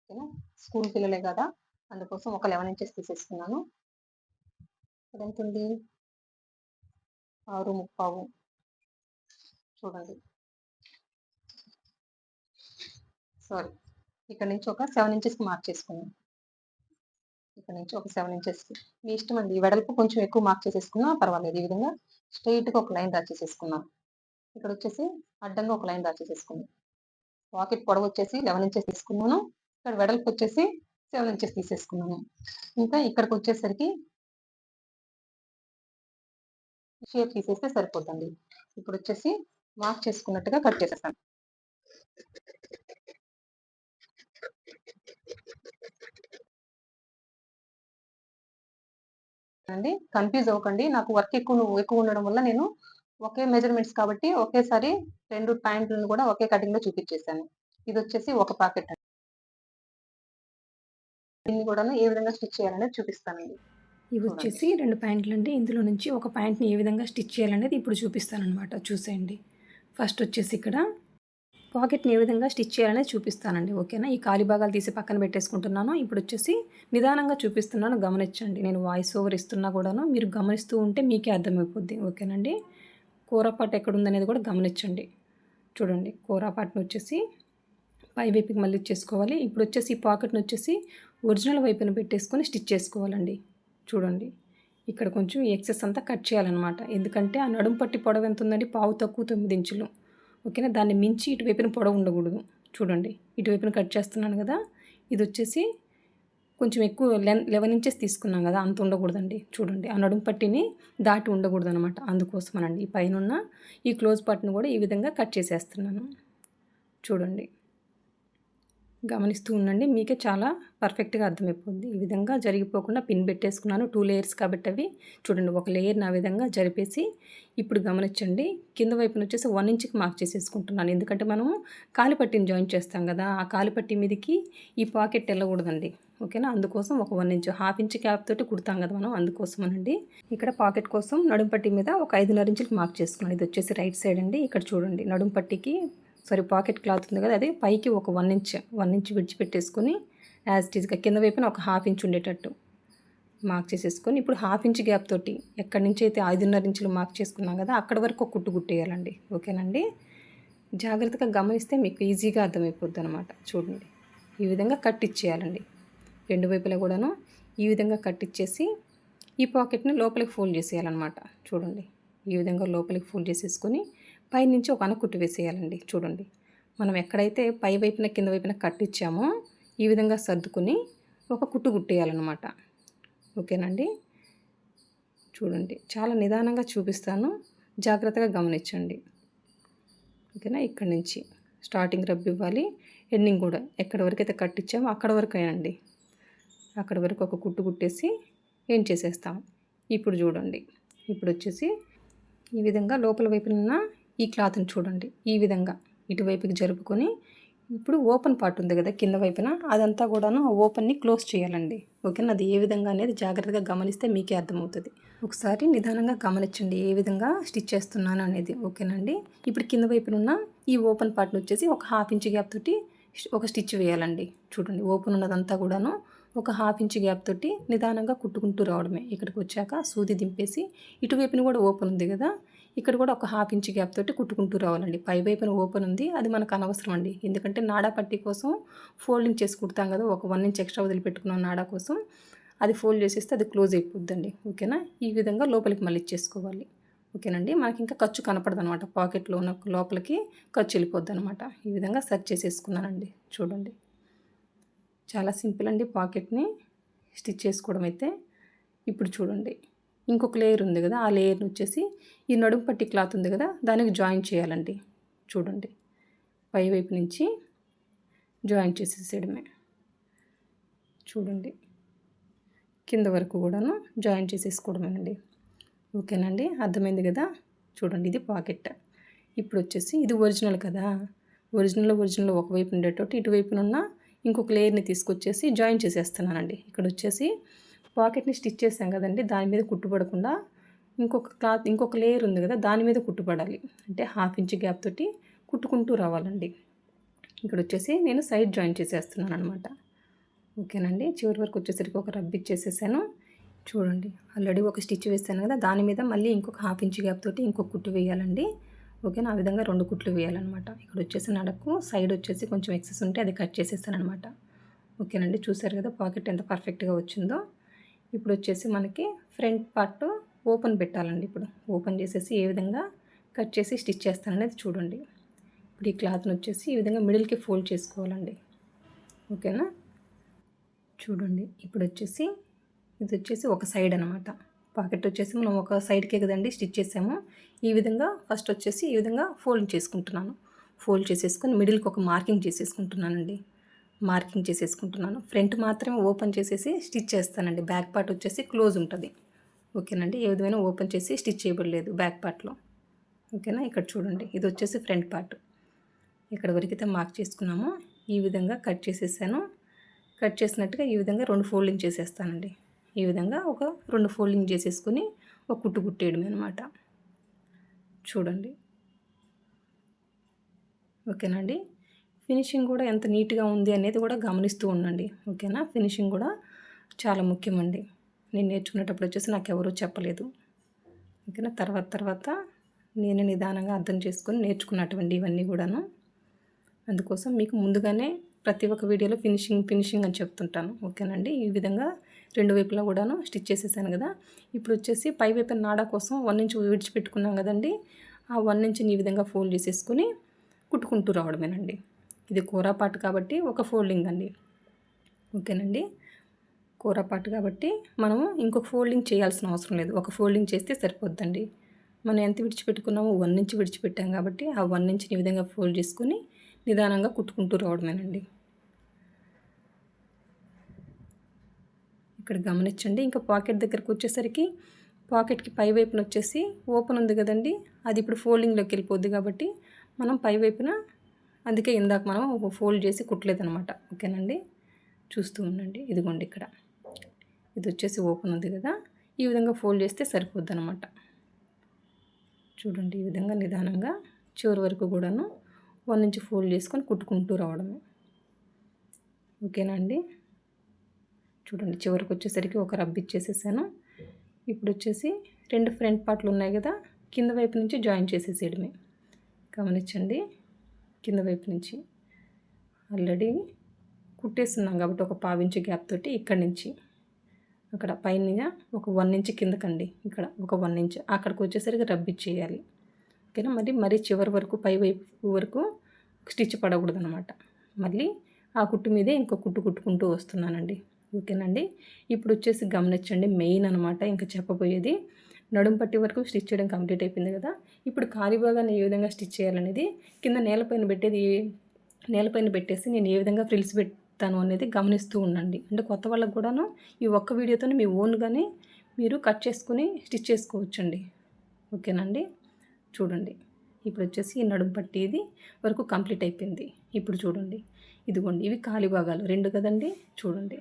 ఓకేనా, స్కూల్ పిల్లలే కదా, అందుకోసం ఒక 11 ఇంచెస్ తీసేసుకున్నాను. ఇక్కడ ఎంత ఉంది, 6:15. చూడండి, సారీ, ఇక్కడ నుంచి ఒక 7 ఇంచెస్కి మార్క్ చేసుకున్నాను. ఇక్కడ నుంచి ఒక 7 ఇంచెస్కి మీ ఇష్టం అండి. వెడల్పు కొంచెం ఎక్కువ మార్క్ చేసేసుకున్నా పర్వాలేదు. ఈ విధంగా స్ట్రైట్గా ఒక లైన్ డ్రా చేసేసుకున్నాం. ఇక్కడ వచ్చేసి అడ్డంగా ఒక లైన్ డ్రా చేసేసుకున్నాం. పాకెట్ పొడవు వచ్చేసి 11 ఇంచెస్ తీసుకున్నాను. ఇక్కడ వెడల్పు వచ్చేసి 7 ఇంచెస్ తీసేసుకున్నాను. ఇంకా ఇక్కడికి వచ్చేసరికి షేప్ తీసేస్తే సరిపోతుంది. ఇప్పుడు వచ్చేసి మార్క్ చేసుకున్నట్టుగా కట్ చేసేస్తాను అండి. కన్‌ఫ్యూజ్ అవ్వకండి. నాకు వర్క్ ఎక్కువ ఉండడం వల్ల నేను ఒకే మెజర్‌మెంట్స్ కాబట్టి ఒకేసారి 2 ప్యాంట్‌లను కూడా ఒకే కటింగ్‌లో చూపించేసాను. ఇదొచ్చేసి ఒక పాకెట్ అండి. దీన్ని కూడాను ఏ విధంగా స్టిచ్ చేయాలనేది చూపిస్తానండి. ఇవి వచ్చేసి 2 ప్యాంట్లండి. ఇందులో నుంచి ఒక ప్యాంట్‌ని ఏ విధంగా స్టిచ్ చేయాలనేది ఇప్పుడు చూపిస్తాననమాట. చూసేయండి. ఫస్ట్ వచ్చేసి ఇక్కడ పాకెట్‌ని ఏ విధంగా స్టిచ్ చేయాలనేది చూపిస్తానండి. ఓకేనా? ఈ ఖాళీ భాగాలు తీసి పక్కన పెట్టేసుకుంటున్నాను. ఇప్పుడు వచ్చేసి నిదానంగా చూపిస్తున్నాను, గమనించండి. నేను వాయిస్ ఓవర్ ఇస్తున్నా కూడాను మీరు గమనిస్తూ ఉంటే మీకే అర్థమైపోద్ది. ఓకేనండి? కూర పార్ట్ ఎక్కడుందనేది కూడా గమనించండి. చూడండి, కూర పార్ట్‌ని వచ్చేసి పై వైపుకి మళ్ళీ చేసుకోవాలి. ఇప్పుడు వచ్చేసి ఈ పాకెట్‌ని వచ్చేసి ఒరిజినల్ వైపున పెట్టేసుకొని స్టిచ్ చేసుకోవాలండి. చూడండి, ఇక్కడ కొంచెం ఎక్సెస్ అంతా కట్ చేయాలన్నమాట. ఎందుకంటే ఆ నడుము పట్టి పొడవు ఎంత ఉందండి? పావు తక్కువ 9 ఇంచులు. ఓకేనా? దాన్ని మించి ఇటువైపున పొడవు ఉండకూడదు. చూడండి, ఇటువైపున కట్ చేస్తున్నాను కదా, ఇది వచ్చేసి కొంచెం ఎక్కువ 11 ఇంచెస్ తీసుకున్నాం కదా, అంత ఉండకూడదండి. చూడండి, ఆ నడుము పట్టిని దాటి ఉండకూడదు అనమాట. అందుకోసమనండి ఈ పైనున్న ఈ క్లోజ్ పార్ట్ని కూడా ఈ విధంగా కట్ చేసేస్తున్నాను. చూడండి, గమనిస్తూ ఉండండి, మీకే చాలా పర్ఫెక్ట్గా అర్థమైపోద్ది. ఈ విధంగా జరిగిపోకుండా పిన్ పెట్టేసుకున్నాను. 2 లేయర్స్ కాబట్టి అవి చూడండి, ఒక లేయర్ని ఆ విధంగా జరిపేసి ఇప్పుడు గమనించండి, కింద వైపున వచ్చేసి 1 ఇంచ్కి మార్క్ చేసేసుకుంటున్నాను. ఎందుకంటే మనము కాలిపట్టిని జాయిన్ చేస్తాం కదా, ఆ కాలిపట్టి మీదకి ఈ పాకెట్ వెళ్ళకూడదండి. ఓకేనా? అందుకోసం ఒక 1 ఇంచ్, హాఫ్ ఇంచ్ క్యాప్ తోటి కుడతాం కదా మనం, అందుకోసమనండి. ఇక్కడ పాకెట్ కోసం నడుము పట్టి మీద ఒక 5.5 ఇంచులకి మార్క్ చేసుకున్నాను. ఇది వచ్చేసి రైట్ సైడ్ అండి. ఇక్కడ చూడండి, నడుము పట్టికి పాకెట్ క్లాత్ ఉంది కదా, అది పైకి ఒక 1 ఇంచ్ విడిచిపెట్టేసుకొని యాజ్ ఇట్ ఈస్గా కింద వైపున ఒక హాఫ్ ఇంచ్ ఉండేటట్టు మార్క్ చేసేసుకొని ఇప్పుడు హాఫ్ ఇంచ్ గ్యాప్ తోటి ఎక్కడి నుంచి అయితే 5.5 ఇంచులు మార్క్ చేసుకున్నాం కదా, అక్కడ వరకు ఒక కుట్టు కుట్టేయాలండి. ఓకేనండి? జాగ్రత్తగా గమనిస్తే మీకు ఈజీగా అర్థమైపోద్ది అనమాట. చూడండి, ఈ విధంగా కట్ ఇచ్చేయాలండి. రెండు వైపులా కూడాను ఈ విధంగా కట్ ఇచ్చేసి ఈ పాకెట్ని లోపలికి ఫోల్డ్ చేసేయాలన్నమాట. చూడండి, ఈ విధంగా లోపలికి ఫోల్డ్ చేసేసుకొని పైనుంచి ఒక కుట్టు వేసేయాలండి. చూడండి, మనం ఎక్కడైతే పై వైపున కింద వైపున కట్ ఇచ్చామో ఈ విధంగా సర్దుకుని ఒక కుట్టు కుట్టేయాలన్నమాట. ఓకేనండి? చూడండి, చాలా నిదానంగా చూపిస్తాను, జాగ్రత్తగా గమనించండి. ఓకేనా? ఇక్కడి నుంచి స్టార్టింగ్ రబ్ ఇవ్వాలి, ఎండింగ్ కూడా ఎక్కడి వరకు అయితే కట్ ఇచ్చామో అక్కడ వరకు అయ్యండి. అక్కడ వరకు ఒక కుట్టు కుట్టేసి ఏం చేసేస్తాం. ఇప్పుడు చూడండి, ఇప్పుడు వచ్చేసి ఈ విధంగా లోపల వైపున ఈ క్లాత్ని చూడండి, ఈ విధంగా ఇటువైపుకి జరుపుకొని ఇప్పుడు ఓపెన్ పార్ట్ ఉంది కదా కింద వైపున, అదంతా కూడాను ఓపెన్ని క్లోజ్ చేయాలండి. ఓకేనా? అది ఏ విధంగా అనేది జాగ్రత్తగా గమనిస్తే మీకే అర్థమవుతుంది. ఒకసారి నిదానంగా గమనించండి ఏ విధంగా స్టిచ్ చేస్తున్నాను అనేది. ఓకేనండి? ఇప్పుడు కింద వైపున ఉన్న ఈ ఓపెన్ పార్ట్ని వచ్చేసి ఒక హాఫ్ ఇంచ్ గ్యాప్ తోటి ఒక స్టిచ్ వేయాలండి. చూడండి, ఓపెన్ ఉన్నదంతా కూడాను ఒక హాఫ్ ఇంచ్ గ్యాప్ తోటి నిదానంగా కుట్టుకుంటూ రావడమే. ఇక్కడికి వచ్చాక సూది దింపేసి ఇటువైపున కూడా ఓపెన్ ఉంది కదా, ఇక్కడ కూడా ఒక హాఫ్ ఇంచ్ గ్యాప్ తోటి కుట్టుకుంటూ రావాలండి. పై వైపున ఓపెన్ ఉంది, అది మనకు అనవసరం అండి. ఎందుకంటే నాడా పట్టీ కోసం ఫోల్డింగ్ చేసి కుడతాం కదా, ఒక 1 ఇంచ్ ఎక్స్ట్రా వదిలిపెట్టుకున్నాం నాడా కోసం, అది ఫోల్డ్ చేసేస్తే అది క్లోజ్ అయిపోద్దండి. ఓకేనా? ఈ విధంగా లోపలికి మళ్ళీ ఇచ్చేసుకోవాలి. ఓకేనండి? మనకి ఇంకా ఖర్చు కనపడదు అనమాట, పాకెట్లో ఉన్న లోపలికి ఖర్చు వెళ్ళిపోద్ది అనమాట. ఈ విధంగా సెట్ చేసేసుకున్నానండి. చూడండి, చాలా సింపుల్ అండి పాకెట్ని స్టిచ్ చేసుకోవడం అయితే. ఇప్పుడు చూడండి, ఇంకొక లేయర్ ఉంది కదా, ఆ లేయర్ని వచ్చేసి ఈ నడుము పట్టి క్లాత్ ఉంది కదా, దానికి జాయిన్ చేయాలండి. చూడండి, పై వైపు నుంచి జాయిన్ చేసేసేయడమే. చూడండి, కింద వరకు కూడాను జాయిన్ చేసేసుకోవడమేనండి. ఓకేనండి? అర్థమైంది కదా? చూడండి, ఇది పాకెట్. ఇప్పుడు వచ్చేసి ఇది ఒరిజినల్ కదా, ఒరిజినల్ ఒకవైపు ఉండేటట్టు ఇటువైపునున్న ఇంకొక లేయర్ని తీసుకొచ్చేసి జాయిన్ చేసేస్తున్నానండి. ఇక్కడ వచ్చేసి పాకెట్ని స్టిచ్ చేసాం కదండి, దాని మీద కుట్టుపడకుండా ఇంకొక లేయర్ ఉంది కదా, దాని మీద కుట్టుపడాలి. అంటే హాఫ్ ఇంచ్ గ్యాప్ తోటి కుట్టుకుంటూ రావాలండి. ఇక్కడ వచ్చేసి నేను సైడ్ జాయిన్ చేసేస్తున్నాను అనమాట. ఓకేనండి? చివరి వరకు వచ్చేసరికి ఒక రబ్ ఇచ్చేసేసాను. చూడండి, ఆల్రెడీ ఒక స్టిచ్ వేసాను కదా, దాని మీద మళ్ళీ ఇంకొక హాఫ్ ఇంచ్ గ్యాప్ తోటి ఇంకొక కుట్టు వేయాలండి. ఓకేనా? ఆ విధంగా 2 కుట్లు వేయాలన్నమాట. ఇక్కడ వచ్చేసి నడకు సైడ్ వచ్చేసి కొంచెం ఎక్సెస్ ఉంటే అది కట్ చేసేసాను అనమాట. ఓకేనండి? చూసారు కదా పాకెట్ ఎంత పర్ఫెక్ట్గా వచ్చిందో. ఇప్పుడు వచ్చేసి మనకి ఫ్రంట్ పార్ట్ ఓపెన్ పెట్టాలండి. ఇప్పుడు ఓపెన్ చేసేసి ఏ విధంగా కట్ చేసి స్టిచ్ చేస్తాననేది చూడండి. ఇప్పుడు ఈ క్లాత్ని వచ్చేసి ఈ విధంగా మిడిల్కి ఫోల్డ్ చేసుకోవాలండి. ఓకేనా? చూడండి, ఇప్పుడు వచ్చేసి ఇది వచ్చేసి ఒక సైడ్ అనమాట. పాకెట్ వచ్చేసి మనం ఒక సైడ్కే కదండి స్టిచ్ చేసాము. ఈ విధంగా ఫస్ట్ వచ్చేసి ఈ విధంగా ఫోల్డ్ చేసుకుంటున్నాను. ఫోల్డ్ చేసేసుకొని మిడిల్కి ఒక మార్కింగ్ చేసేసుకుంటున్నానండి. మార్కింగ్ చేసేసుకుంటున్నాను. ఫ్రంట్ మాత్రమే ఓపెన్ చేసేసి స్టిచ్ చేస్తానండి. బ్యాక్ పార్ట్ వచ్చేసి క్లోజ్ ఉంటుంది. ఓకేనండి. ఏ విధమైన ఓపెన్ చేసి స్టిచ్ చేయబడలేదు బ్యాక్ పార్ట్లో. ఓకేనా. ఇక్కడ చూడండి, ఇది వచ్చేసి ఫ్రంట్ పార్ట్. ఇక్కడ వరకైతే మార్క్ చేసుకున్నాము. ఈ విధంగా కట్ చేసేసాను. కట్ చేసినట్టుగా ఈ విధంగా 2 ఫోల్డింగ్ చేసేస్తానండి. ఈ విధంగా ఒక 2 ఫోల్డింగ్ చేసేసుకుని ఒక కుట్టు కుట్టేయడమే అనమాట. చూడండి. ఓకేనండి. ఫినిషింగ్ కూడా ఎంత నీట్గా ఉంది అనేది కూడా గమనిస్తూ ఉండండి. ఓకేనా. ఫినిషింగ్ కూడా చాలా ముఖ్యమండి. నేను నేర్చుకునేటప్పుడు వచ్చేసి నాకు ఎవరూ చెప్పలేదు. ఓకేనా. తర్వాత నేను నిదానంగా అర్థం చేసుకొని నేర్చుకున్నటువంటి ఇవన్నీ కూడాను. అందుకోసం మీకు ముందుగానే ప్రతి ఒక్క వీడియోలో ఫినిషింగ్ అని చెప్తుంటాను. ఓకేనండి. ఈ విధంగా 2 వైపులా కూడాను స్టిచ్ చేసేసాను కదా. ఇప్పుడు వచ్చేసి పై వైపున నాడా కోసం 1 ఇంచ్ విడిచిపెట్టుకున్నాం కదండి. ఆ 1 ఇంచ్ని ఈ విధంగా ఫోల్డ్ చేసేసుకుని కుట్టుకుంటూ రావడమేనండి. ఇది కూర పార్ట్ కాబట్టి ఒక ఫోల్డింగ్ అండి. ఓకేనండి. కూర పార్ట్ కాబట్టి మనము ఇంకొక ఫోల్డింగ్ చేయాల్సిన అవసరం లేదు. ఒక ఫోల్డింగ్ చేస్తే సరిపోద్దండి. మనం ఎంత విడిచిపెట్టుకున్నామో 1 ఇంచ్ విడిచిపెట్టాం కాబట్టి ఆ 1 ఇంచ్ని ఈ విధంగా ఫోల్డ్ చేసుకుని నిదానంగా కుట్టుకుంటూ రావడమేనండి. ఇక్కడ గమనించండి. ఇంకా పాకెట్ దగ్గరకు వచ్చేసరికి పాకెట్కి పై వైపున వచ్చేసి ఓపెన్ ఉంది కదండి, అది ఇప్పుడు ఫోల్డింగ్లోకి వెళ్ళిపోద్ది కాబట్టి మనం పై వైపున, అందుకే ఇందాక మనం ఫోల్డ్ చేసి కుట్టలేదనమాట. ఓకేనండి. చూస్తూ ఉండండి. ఇదిగోండి, ఇక్కడ ఇది వచ్చేసి ఓపెన్ ఉంది కదా, ఈ విధంగా ఫోల్డ్ చేస్తే సరిపోద్ది అనమాట. చూడండి. ఈ విధంగా నిదానంగా చివరి వరకు కూడాను 1 ఇంచ్ ఫోల్డ్ చేసుకొని కుట్టుకుంటూ రావడమే. ఓకేనా అండి. చూడండి, చివరికి వచ్చేసరికి ఒక రబ్ ఇచ్చేసేసాను. ఇప్పుడు వచ్చేసి 2 ఫ్రంట్ పార్ట్లు ఉన్నాయి కదా, కింద వైపు నుంచి జాయిన్ చేసేసేయడమే. గమనించండి. కింద వైపు నుంచి ఆల్రెడీ కుట్టేస్తున్నాం కాబట్టి ఒక 1/4 ఇంచ్ గ్యాప్ తోటి ఇక్కడి నుంచి అక్కడ పైన ఒక 1 ఇంచ్ కిందకండి, ఇక్కడ ఒక 1 ఇంచ్ అక్కడికి వచ్చేసరికి రబ్ ఇచ్చేయాలి. ఓకేనా. మరీ చివరి వరకు పై వైపు వరకు స్టిచ్ పడకూడదు అనమాట. మళ్ళీ ఆ కుట్టు మీదే ఇంకో కుట్టు కుట్టుకుంటూ వస్తున్నానండి. ఓకేనండి. ఇప్పుడు వచ్చేసి గమనించండి, మెయిన్ అనమాట ఇంకా చెప్పబోయేది. నడుం పట్టి వరకు స్టిచ్ చేయడం కంప్లీట్ అయిపోయింది కదా. ఇప్పుడు కాలి భాగాన్ని ఏ విధంగా స్టిచ్ చేయాలనేది కింద నేలపైన పెట్టేసి నేను ఏ విధంగా ఫ్రిల్స్ పెడతాను అనేది గమనిస్తూ ఉండండి. అంటే కొత్త వాళ్ళకు కూడాను ఈ ఒక్క వీడియోతో మీ ఓన్గానే మీరు కట్ చేసుకుని స్టిచ్ చేసుకోవచ్చండి. ఓకేనండి. చూడండి. ఇప్పుడు వచ్చేసి ఈ నడుం పట్టి ఇది వరకు కంప్లీట్ అయిపోయింది. ఇప్పుడు చూడండి, ఇదిగోండి, ఇవి కాలి భాగాలు 2 కదండి. చూడండి,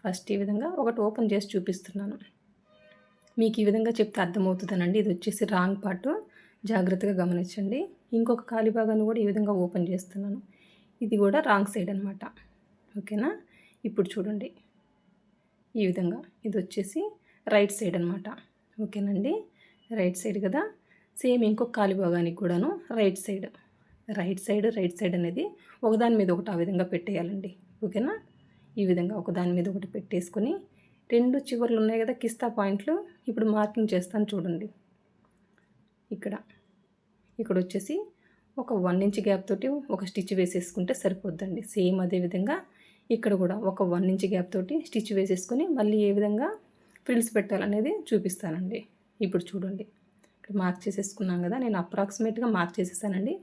ఫస్ట్ ఈ విధంగా ఒకటి ఓపెన్ చేసి చూపిస్తున్నాను. మీకు ఈ విధంగా చెప్తే అర్థమవుతుందనండి. ఇది వచ్చేసి రాంగ్ పార్ట్, జాగ్రత్తగా గమనించండి. ఇంకొక కాలి భాగాన్ని కూడా ఈ విధంగా ఓపెన్ చేస్తున్నాను. ఇది కూడా రాంగ్ సైడ్ అనమాట. ఓకేనా. ఇప్పుడు చూడండి, ఈ విధంగా ఇది వచ్చేసి రైట్ సైడ్ అనమాట. ఓకేనండి. రైట్ సైడ్ కదా. సేమ్ ఇంకొక కాలి భాగానికి కూడాను రైట్ సైడ్ అనేది ఒకదాని మీద ఒకటి ఆ విధంగా పెట్టేయాలండి. ఓకేనా. ఈ విధంగా ఒకదాని మీద ఒకటి పెట్టేసుకొని 2 చివర్లు ఉన్నాయి కదా కిస్తా పాయింట్లు, ఇప్పుడు మార్కింగ్ చేస్తాను చూడండి. ఇక్కడ వచ్చేసి ఒక 1 ఇంచ్ గ్యాప్ తోటి ఒక స్టిచ్ వేసేసుకుంటే సరిపోద్దండి. సేమ్ అదే విధంగా ఇక్కడ కూడా ఒక 1 ఇంచ్ గ్యాప్ తోటి స్టిచ్ వేసేసుకొని మళ్ళీ ఏ విధంగా ఫ్రిల్స్ పెట్టాలనేది చూపిస్తానండి. ఇప్పుడు చూడండి, ఇక్కడ మార్క్ చేసేసుకున్నాం కదా, నేను అప్రాక్సిమేట్గా మార్క్ చేసేసానండి.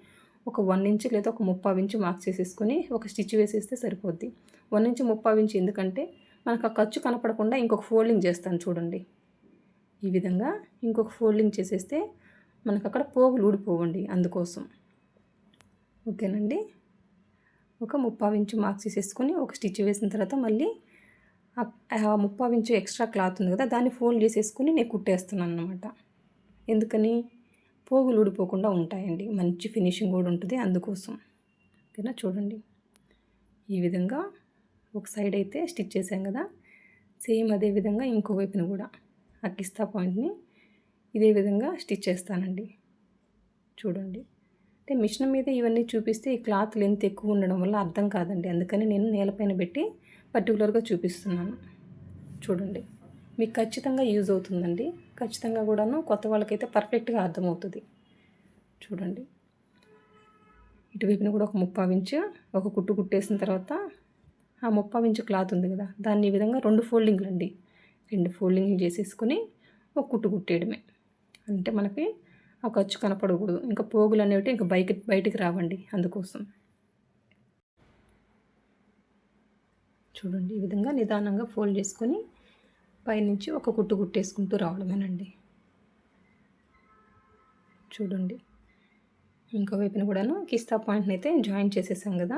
ఒక 1 ఇంచ్ లేదా ఒక 3/4 ఇంచ్ మార్క్ చేసేసుకొని ఒక స్టిచ్ వేసేస్తే సరిపోద్ది. 1 ఇంచ్ 3/4 ఇంచ్ ఎందుకంటే మనకు ఆ ఖర్చు కనపడకుండా ఇంకొక ఫోల్డింగ్ చేస్తాను చూడండి. ఈ విధంగా ఇంకొక ఫోల్డింగ్ చేసేస్తే మనకు అక్కడ పోగులు ఊడిపోవండి, అందుకోసం. ఓకేనండి. ఒక 3/4 ఇంచ్ మార్క్ చేసేసుకొని ఒక స్టిచ్ వేసిన తర్వాత మళ్ళీ ఆ 3/4 ఇంచ్ ఎక్స్ట్రా క్లాత్ ఉంది కదా, దాన్ని ఫోల్డ్ చేసేసుకొని నేను కుట్టేస్తున్నాను అన్నమాట. ఎందుకని? పోగులు ఊడిపోకుండా ఉంటాయండి, మంచి ఫినిషింగ్ కూడా ఉంటుంది, అందుకోసం. ఓకేనా. చూడండి, ఈ విధంగా ఒక సైడ్ అయితే స్టిచ్ చేసాం కదా, సేమ్ అదే విధంగా ఇంకో వైపున కూడా ఆ కిస్తా పాయింట్ని ఇదే విధంగా స్టిచ్ చేస్తానండి. చూడండి, అంటే మిషన్ మీద ఇవన్నీ చూపిస్తే ఈ క్లాత్ లెంత్ ఎక్కువ ఉండడం వల్ల అర్థం కాదండి, అందుకని నేను నేలపైన పెట్టి పర్టికులర్గా చూపిస్తున్నాను. చూడండి, మీకు ఖచ్చితంగా యూజ్ అవుతుందండి. ఖచ్చితంగా కూడాను కొత్త వాళ్ళకైతే పర్ఫెక్ట్గా అర్థమవుతుంది. చూడండి, ఇటువైపున కూడా ఒక 3/4 ఇంచ్ ఒక కుట్టు కుట్టేసిన తర్వాత ఆ 3/4 ఇంచ్ క్లాత్ ఉంది కదా, దాన్ని ఈ విధంగా 2 ఫోల్డింగ్లు అండి, 2 ఫోల్డింగ్లు చేసేసుకొని ఒక కుట్టు కుట్టేయడమే. అంటే మనకి ఆ ఖర్చు కనపడకూడదు. ఇంకా పోగులు అనేవి ఇంకా బయటికి రావండి. అందుకోసం చూడండి, ఈ విధంగా నిదానంగా ఫోల్డ్ చేసుకొని పైనుంచి ఒక కుట్టు కుట్టేసుకుంటూ రావడమేనండి. చూడండి, ఇంకో వైపున కూడాను కిస్తా పాయింట్ని అయితే జాయిన్ చేసేసాం కదా.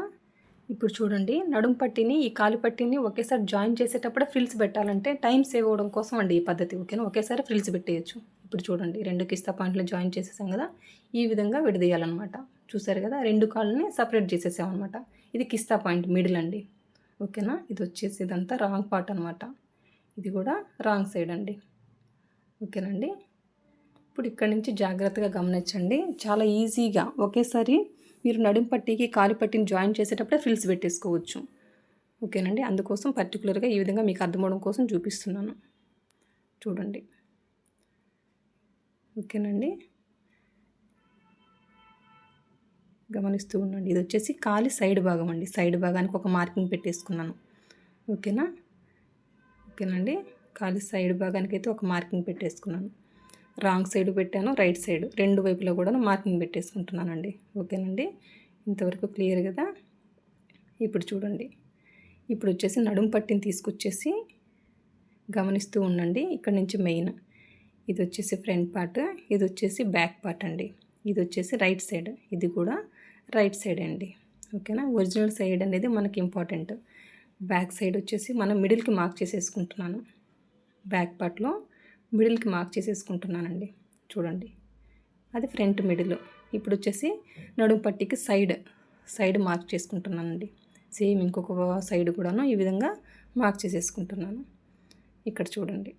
ఇప్పుడు చూడండి, నడుం పట్టిని ఈ కాలి పట్టిని ఒకేసారి జాయిన్ చేసేటప్పుడే ఫ్రిల్స్ పెట్టాలంటే టైం సేవ్ అవ్వడం కోసం అండి ఈ పద్ధతి. ఓకేనా, ఒకేసారి ఫ్రిల్స్ పెట్టేయచ్చు. ఇప్పుడు చూడండి, 2 కిస్తా పాయింట్లు జాయిన్ చేసేసాం కదా, ఈ విధంగా విడదీయాలన్నమాట. చూసారు కదా, 2 కాళ్ళని సపరేట్ చేసేసామన్నమాట. ఇది కిస్తా పాయింట్ మిడిల్ అండి. ఓకేనా, ఇది వచ్చేసి ఇదంతా రాంగ్ పార్ట్ అనమాట. ఇది కూడా రాంగ్ సైడ్ అండి. ఓకేనండి, ఇప్పుడు ఇక్కడ నుంచి జాగ్రత్తగా గమనించండి. చాలా ఈజీగా ఒకేసారి మీరు నడుం పట్టీకి కాలి పట్టిని జాయిన్ చేసేటప్పుడే ఫ్రిల్స్ పెట్టేసుకోవచ్చు. ఓకేనండి, అందుకోసం పర్టికులర్గా ఈ విధంగా మీకు అర్థమవడం కోసం చూపిస్తున్నాను. చూడండి, ఓకేనండి, గమనిస్తూ ఉండండి. ఇది వచ్చేసి కాలి సైడ్ భాగం అండి. సైడ్ భాగానికి ఒక మార్కింగ్ పెట్టేసుకున్నాను. ఓకేనండి, కాలి సైడ్ భాగానికి అయితే ఒక మార్కింగ్ పెట్టేసుకున్నాను. రాంగ్ సైడ్ పెట్టాను, రైట్ సైడ్ 2 వైపులా కూడా మార్కింగ్ పెట్టేసుకుంటున్నానండి. ఓకేనండి, ఇంతవరకు క్లియర్ కదా. ఇప్పుడు చూడండి, ఇప్పుడు వచ్చేసి నడుం పట్టిని తీసుకొచ్చేసి గమనిస్తూ ఉండండి. ఇక్కడ నుంచి మెయిన్ ఇది వచ్చేసి ఫ్రంట్ పార్ట్, ఇది వచ్చేసి బ్యాక్ పార్ట్ అండి. ఇది వచ్చేసి రైట్ సైడ్, ఇది కూడా రైట్ సైడ్ అండి. ఓకేనా, ఒరిజినల్ సైడ్ అనేది మనకి ఇంపార్టెంట్. బ్యాక్ సైడ్ వచ్చేసి మనం మిడిల్కి మార్క్ చేసేసుకుంటున్నాను. బ్యాక్ పార్ట్లో మిడిల్కి మార్క్ చేసేసుకుంటున్నానండి. చూడండి, అది ఫ్రంట్ మిడిల్. ఇప్పుడు వచ్చేసి నడుము పట్టికి సైడ్ మార్క్ చేసుకుంటున్నానండి. సేమ్ ఇంకొక సైడ్ కూడాను ఈ విధంగా మార్క్ చేసేసుకుంటున్నాను. ఇక్కడ చూడండి,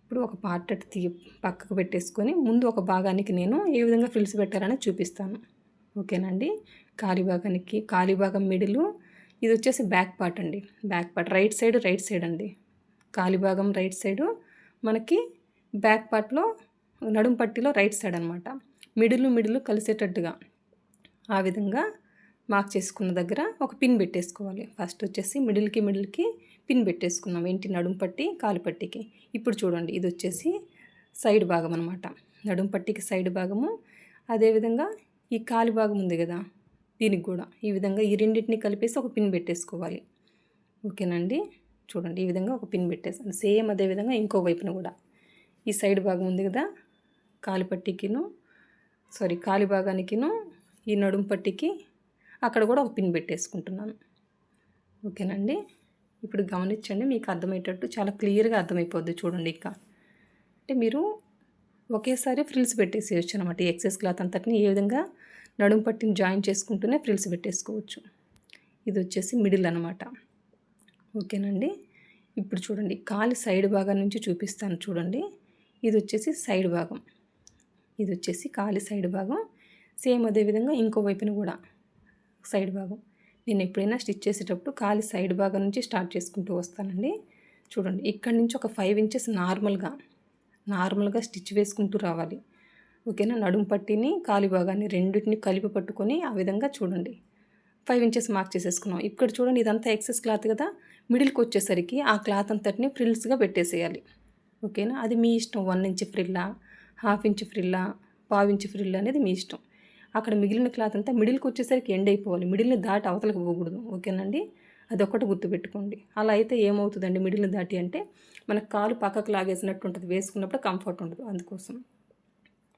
ఇప్పుడు ఒక పార్ట్ పక్కకు పెట్టేసుకొని ముందు ఒక భాగానికి నేను ఏ విధంగా ఫ్రిల్స్ పెట్టాలని చూపిస్తాను. ఓకేనండి, కాలి భాగం మిడిల్, ఇది వచ్చేసి బ్యాక్ పార్ట్ అండి. బ్యాక్ పార్ట్ రైట్ సైడ్ అండి. కాలి భాగం రైట్ సైడు, మనకి బ్యాక్ పార్ట్లో నడుం పట్టిలో రైట్ సైడ్ అనమాట. మిడిల్ కలిసేటట్టుగా ఆ విధంగా మార్క్ చేసుకున్న దగ్గర ఒక పిన్ పెట్టేసుకోవాలి. ఫస్ట్ వచ్చేసి మిడిల్కి పిన్ పెట్టేసుకున్నాం. ఏంటి, నడుం పట్టి కాలి పట్టికి. ఇప్పుడు చూడండి, ఇది వచ్చేసి సైడ్ భాగం అనమాట. నడుం పట్టికి సైడ్ భాగము, అదేవిధంగా ఈ కాలి భాగం ఉంది కదా, దీనికి కూడా ఈ విధంగా ఈ రెండింటిని కలిపేసి ఒక పిన్ పెట్టేసుకోవాలి. ఓకేనండి, చూడండి, ఈ విధంగా ఒక పిన్ పెట్టేసాను. సేమ్ అదేవిధంగా ఇంకో వైపున కూడా ఈ సైడ్ భాగం ఉంది కదా, కాలి భాగానికిను ఈ నడుం పట్టికి అక్కడ కూడా ఒక పిన్ పెట్టేసుకుంటున్నాను. ఓకేనండి, ఇప్పుడు గమనించండి, మీకు అర్థమయ్యేటట్టు చాలా క్లియర్గా అర్థమైపోద్ది. చూడండి, అంటే మీరు ఒకేసారి ఫ్రిల్స్ పెట్టేసేయచ్చు అనమాట. ఈ ఎక్సెస్ క్లాత్ అంతటిని ఏ విధంగా నడుం పట్టిని జాయిన్ చేసుకుంటూనే ఫ్రిల్స్ పెట్టేసుకోవచ్చు. ఇది వచ్చేసి మిడిల్ అనమాట. ఓకేనండి, ఇప్పుడు చూడండి, కాలి సైడ్ భాగం నుంచి చూపిస్తాను. చూడండి, ఇది వచ్చేసి సైడ్ భాగం, ఇది వచ్చేసి కాలి సైడ్ భాగం. సేమ్ అదేవిధంగా ఇంకో వైపున కూడా సైడ్ భాగం. నేను ఎప్పుడైనా స్టిచ్ చేసేటప్పుడు కాలి సైడ్ భాగం నుంచి స్టార్ట్ చేసుకుంటూ వస్తానండి. చూడండి, ఇక్కడి నుంచి ఒక 5 ఇంచెస్ నార్మల్గా స్టిచ్ వేసుకుంటూ రావాలి. ఓకేనా, నడుము పట్టిని కాలి భాగాన్ని రెండింటిని కలిపి పట్టుకొని ఆ విధంగా చూడండి 5 ఇంచెస్ మార్క్ చేసేసుకున్నాం. ఇక్కడ చూడండి, ఇదంతా ఎక్సెస్ క్లాత్ కదా, మిడిల్కి వచ్చేసరికి ఆ క్లాత్ అంతటిని ఫ్రిల్స్గా పెట్టేసేయాలి. ఓకేనా, అది మీ ఇష్టం. 1 ఇంచ్ ఫ్రిల్లా, 1/2 ఇంచ్ ఫ్రిల్లా, 1/4 ఇంచ్ ఫ్రిల్లా అనేది మీ ఇష్టం. అక్కడ మిగిలిన క్లాత్ అంతా మిడిల్కి వచ్చేసరికి ఎండ్ అయిపోవాలి. మిడిల్ని దాటి అవతలకు పోకూడదు. ఓకేనండి, అదొక్కటి గుర్తుపెట్టుకోండి. అలా అయితే ఏమవుతుందండి, మిడిల్ని దాటి అంటే మనకు కాలు పక్కకు లాగేసినట్టు ఉంటుంది, వేసుకున్నప్పుడు కంఫర్ట్ ఉండదు. అందుకోసం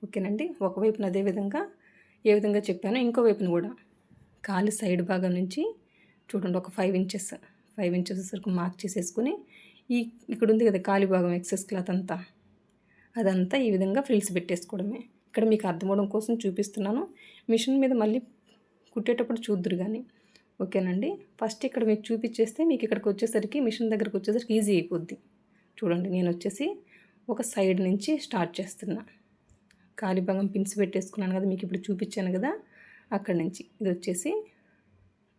ఓకేనండి, ఒకవైపున అదేవిధంగా ఏ విధంగా చెప్పానో ఇంకో వైపున కూడా కాలి సైడ్ భాగం నుంచి చూడండి ఒక 5 ఇంచెస్ వరకు మార్క్ చేసేసుకుని ఇక్కడ ఉంది కదా కాలి భాగం ఎక్సెస్ క్లాత్ అదంతా ఈ విధంగా ఫ్రిల్స్ పెట్టేసుకోవడమే. ఇక్కడ మీకు అర్థమవడం కోసం చూపిస్తున్నాను. మిషన్ మీద మళ్ళీ కుట్టేటప్పుడు చూద్దురు కానీ. ఓకేనండి, ఫస్ట్ ఇక్కడ మీకు చూపించేస్తే మీకు ఇక్కడికి వచ్చేసరికి మిషన్ దగ్గరకు వచ్చేసరికి ఈజీ అయిపోద్ది. చూడండి, నేను వచ్చేసి ఒక సైడ్ నుంచి స్టార్ట్ చేస్తున్నా. కాలి భాగం పిన్స్ పెట్టేసుకున్నాను కదా, మీకు ఇప్పుడు చూపించాను కదా, అక్కడి నుంచి ఇది వచ్చేసి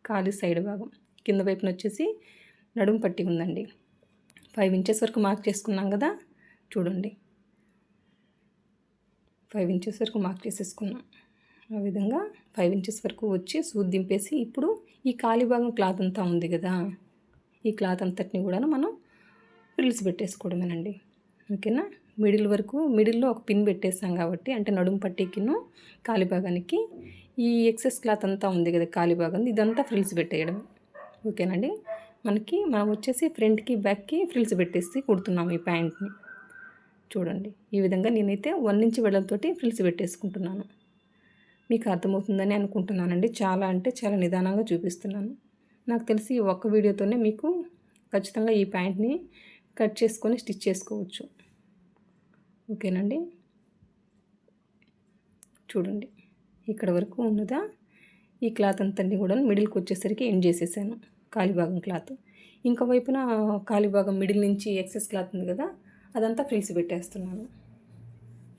కాలి సైడ్ భాగం. కింద వైపున వచ్చేసి నడుము పట్టి ఉందండి. 5 ఇంచెస్ వరకు మార్క్ చేసుకున్నాం కదా, చూడండి 5 ఇంచెస్ వరకు మార్క్ చేసేసుకున్నాం. ఆ విధంగా 5 ఇంచెస్ వరకు వచ్చి సూది దింపేసి ఇప్పుడు ఈ కాలి భాగం క్లాత్ అంతా ఉంది కదా, ఈ క్లాత్ అంతటిని కూడా మనం ఫ్రిల్స్ పెట్టేసుకోవడమేనండి. ఓకేనా. మిడిల్లో ఒక పిన్ పెట్టేస్తాం కాబట్టి, అంటే నడుము పట్టీకిను కాలి భాగానికి ఈ ఎక్సెస్ క్లాత్ అంతా ఉంది కదా కాలి భాగం, ఇదంతా ఫ్రిల్స్ పెట్టేయడం. ఓకేనండి. మనం వచ్చేసి ఫ్రంట్కి బ్యాక్కి ఫ్రిల్స్ పెట్టేసి కుడుతున్నాము ఈ ప్యాంట్ని. చూడండి, ఈ విధంగా నేనైతే 1 ఇంచ్ వెడల్పుతోటి ఫ్రిల్స్ పెట్టేసుకుంటున్నాను. మీకు అర్థమవుతుందని అనుకుంటున్నానండి. చాలా అంటే చాలా నిదానంగా చూపిస్తున్నాను. నాకు తెలిసి ఈ ఒక్క వీడియోతోనే మీకు ఖచ్చితంగా ఈ ప్యాంట్ని కట్ చేసుకొని స్టిచ్ చేసుకోవచ్చు. ఓకేనండి. చూడండి, ఇక్కడ వరకు ఉన్నదా ఈ క్లాత్ అంతని కూడా మిడిల్కి వచ్చేసరికి ఎండ్ చేసేసాను కాలిభాగం క్లాత్. ఇంకో వైపున కాలిభాగం మిడిల్ నుంచి ఎక్సెస్ క్లాత్ ఉంది కదా, అదంతా ఫ్రిల్స్ పెట్టేస్తున్నాను.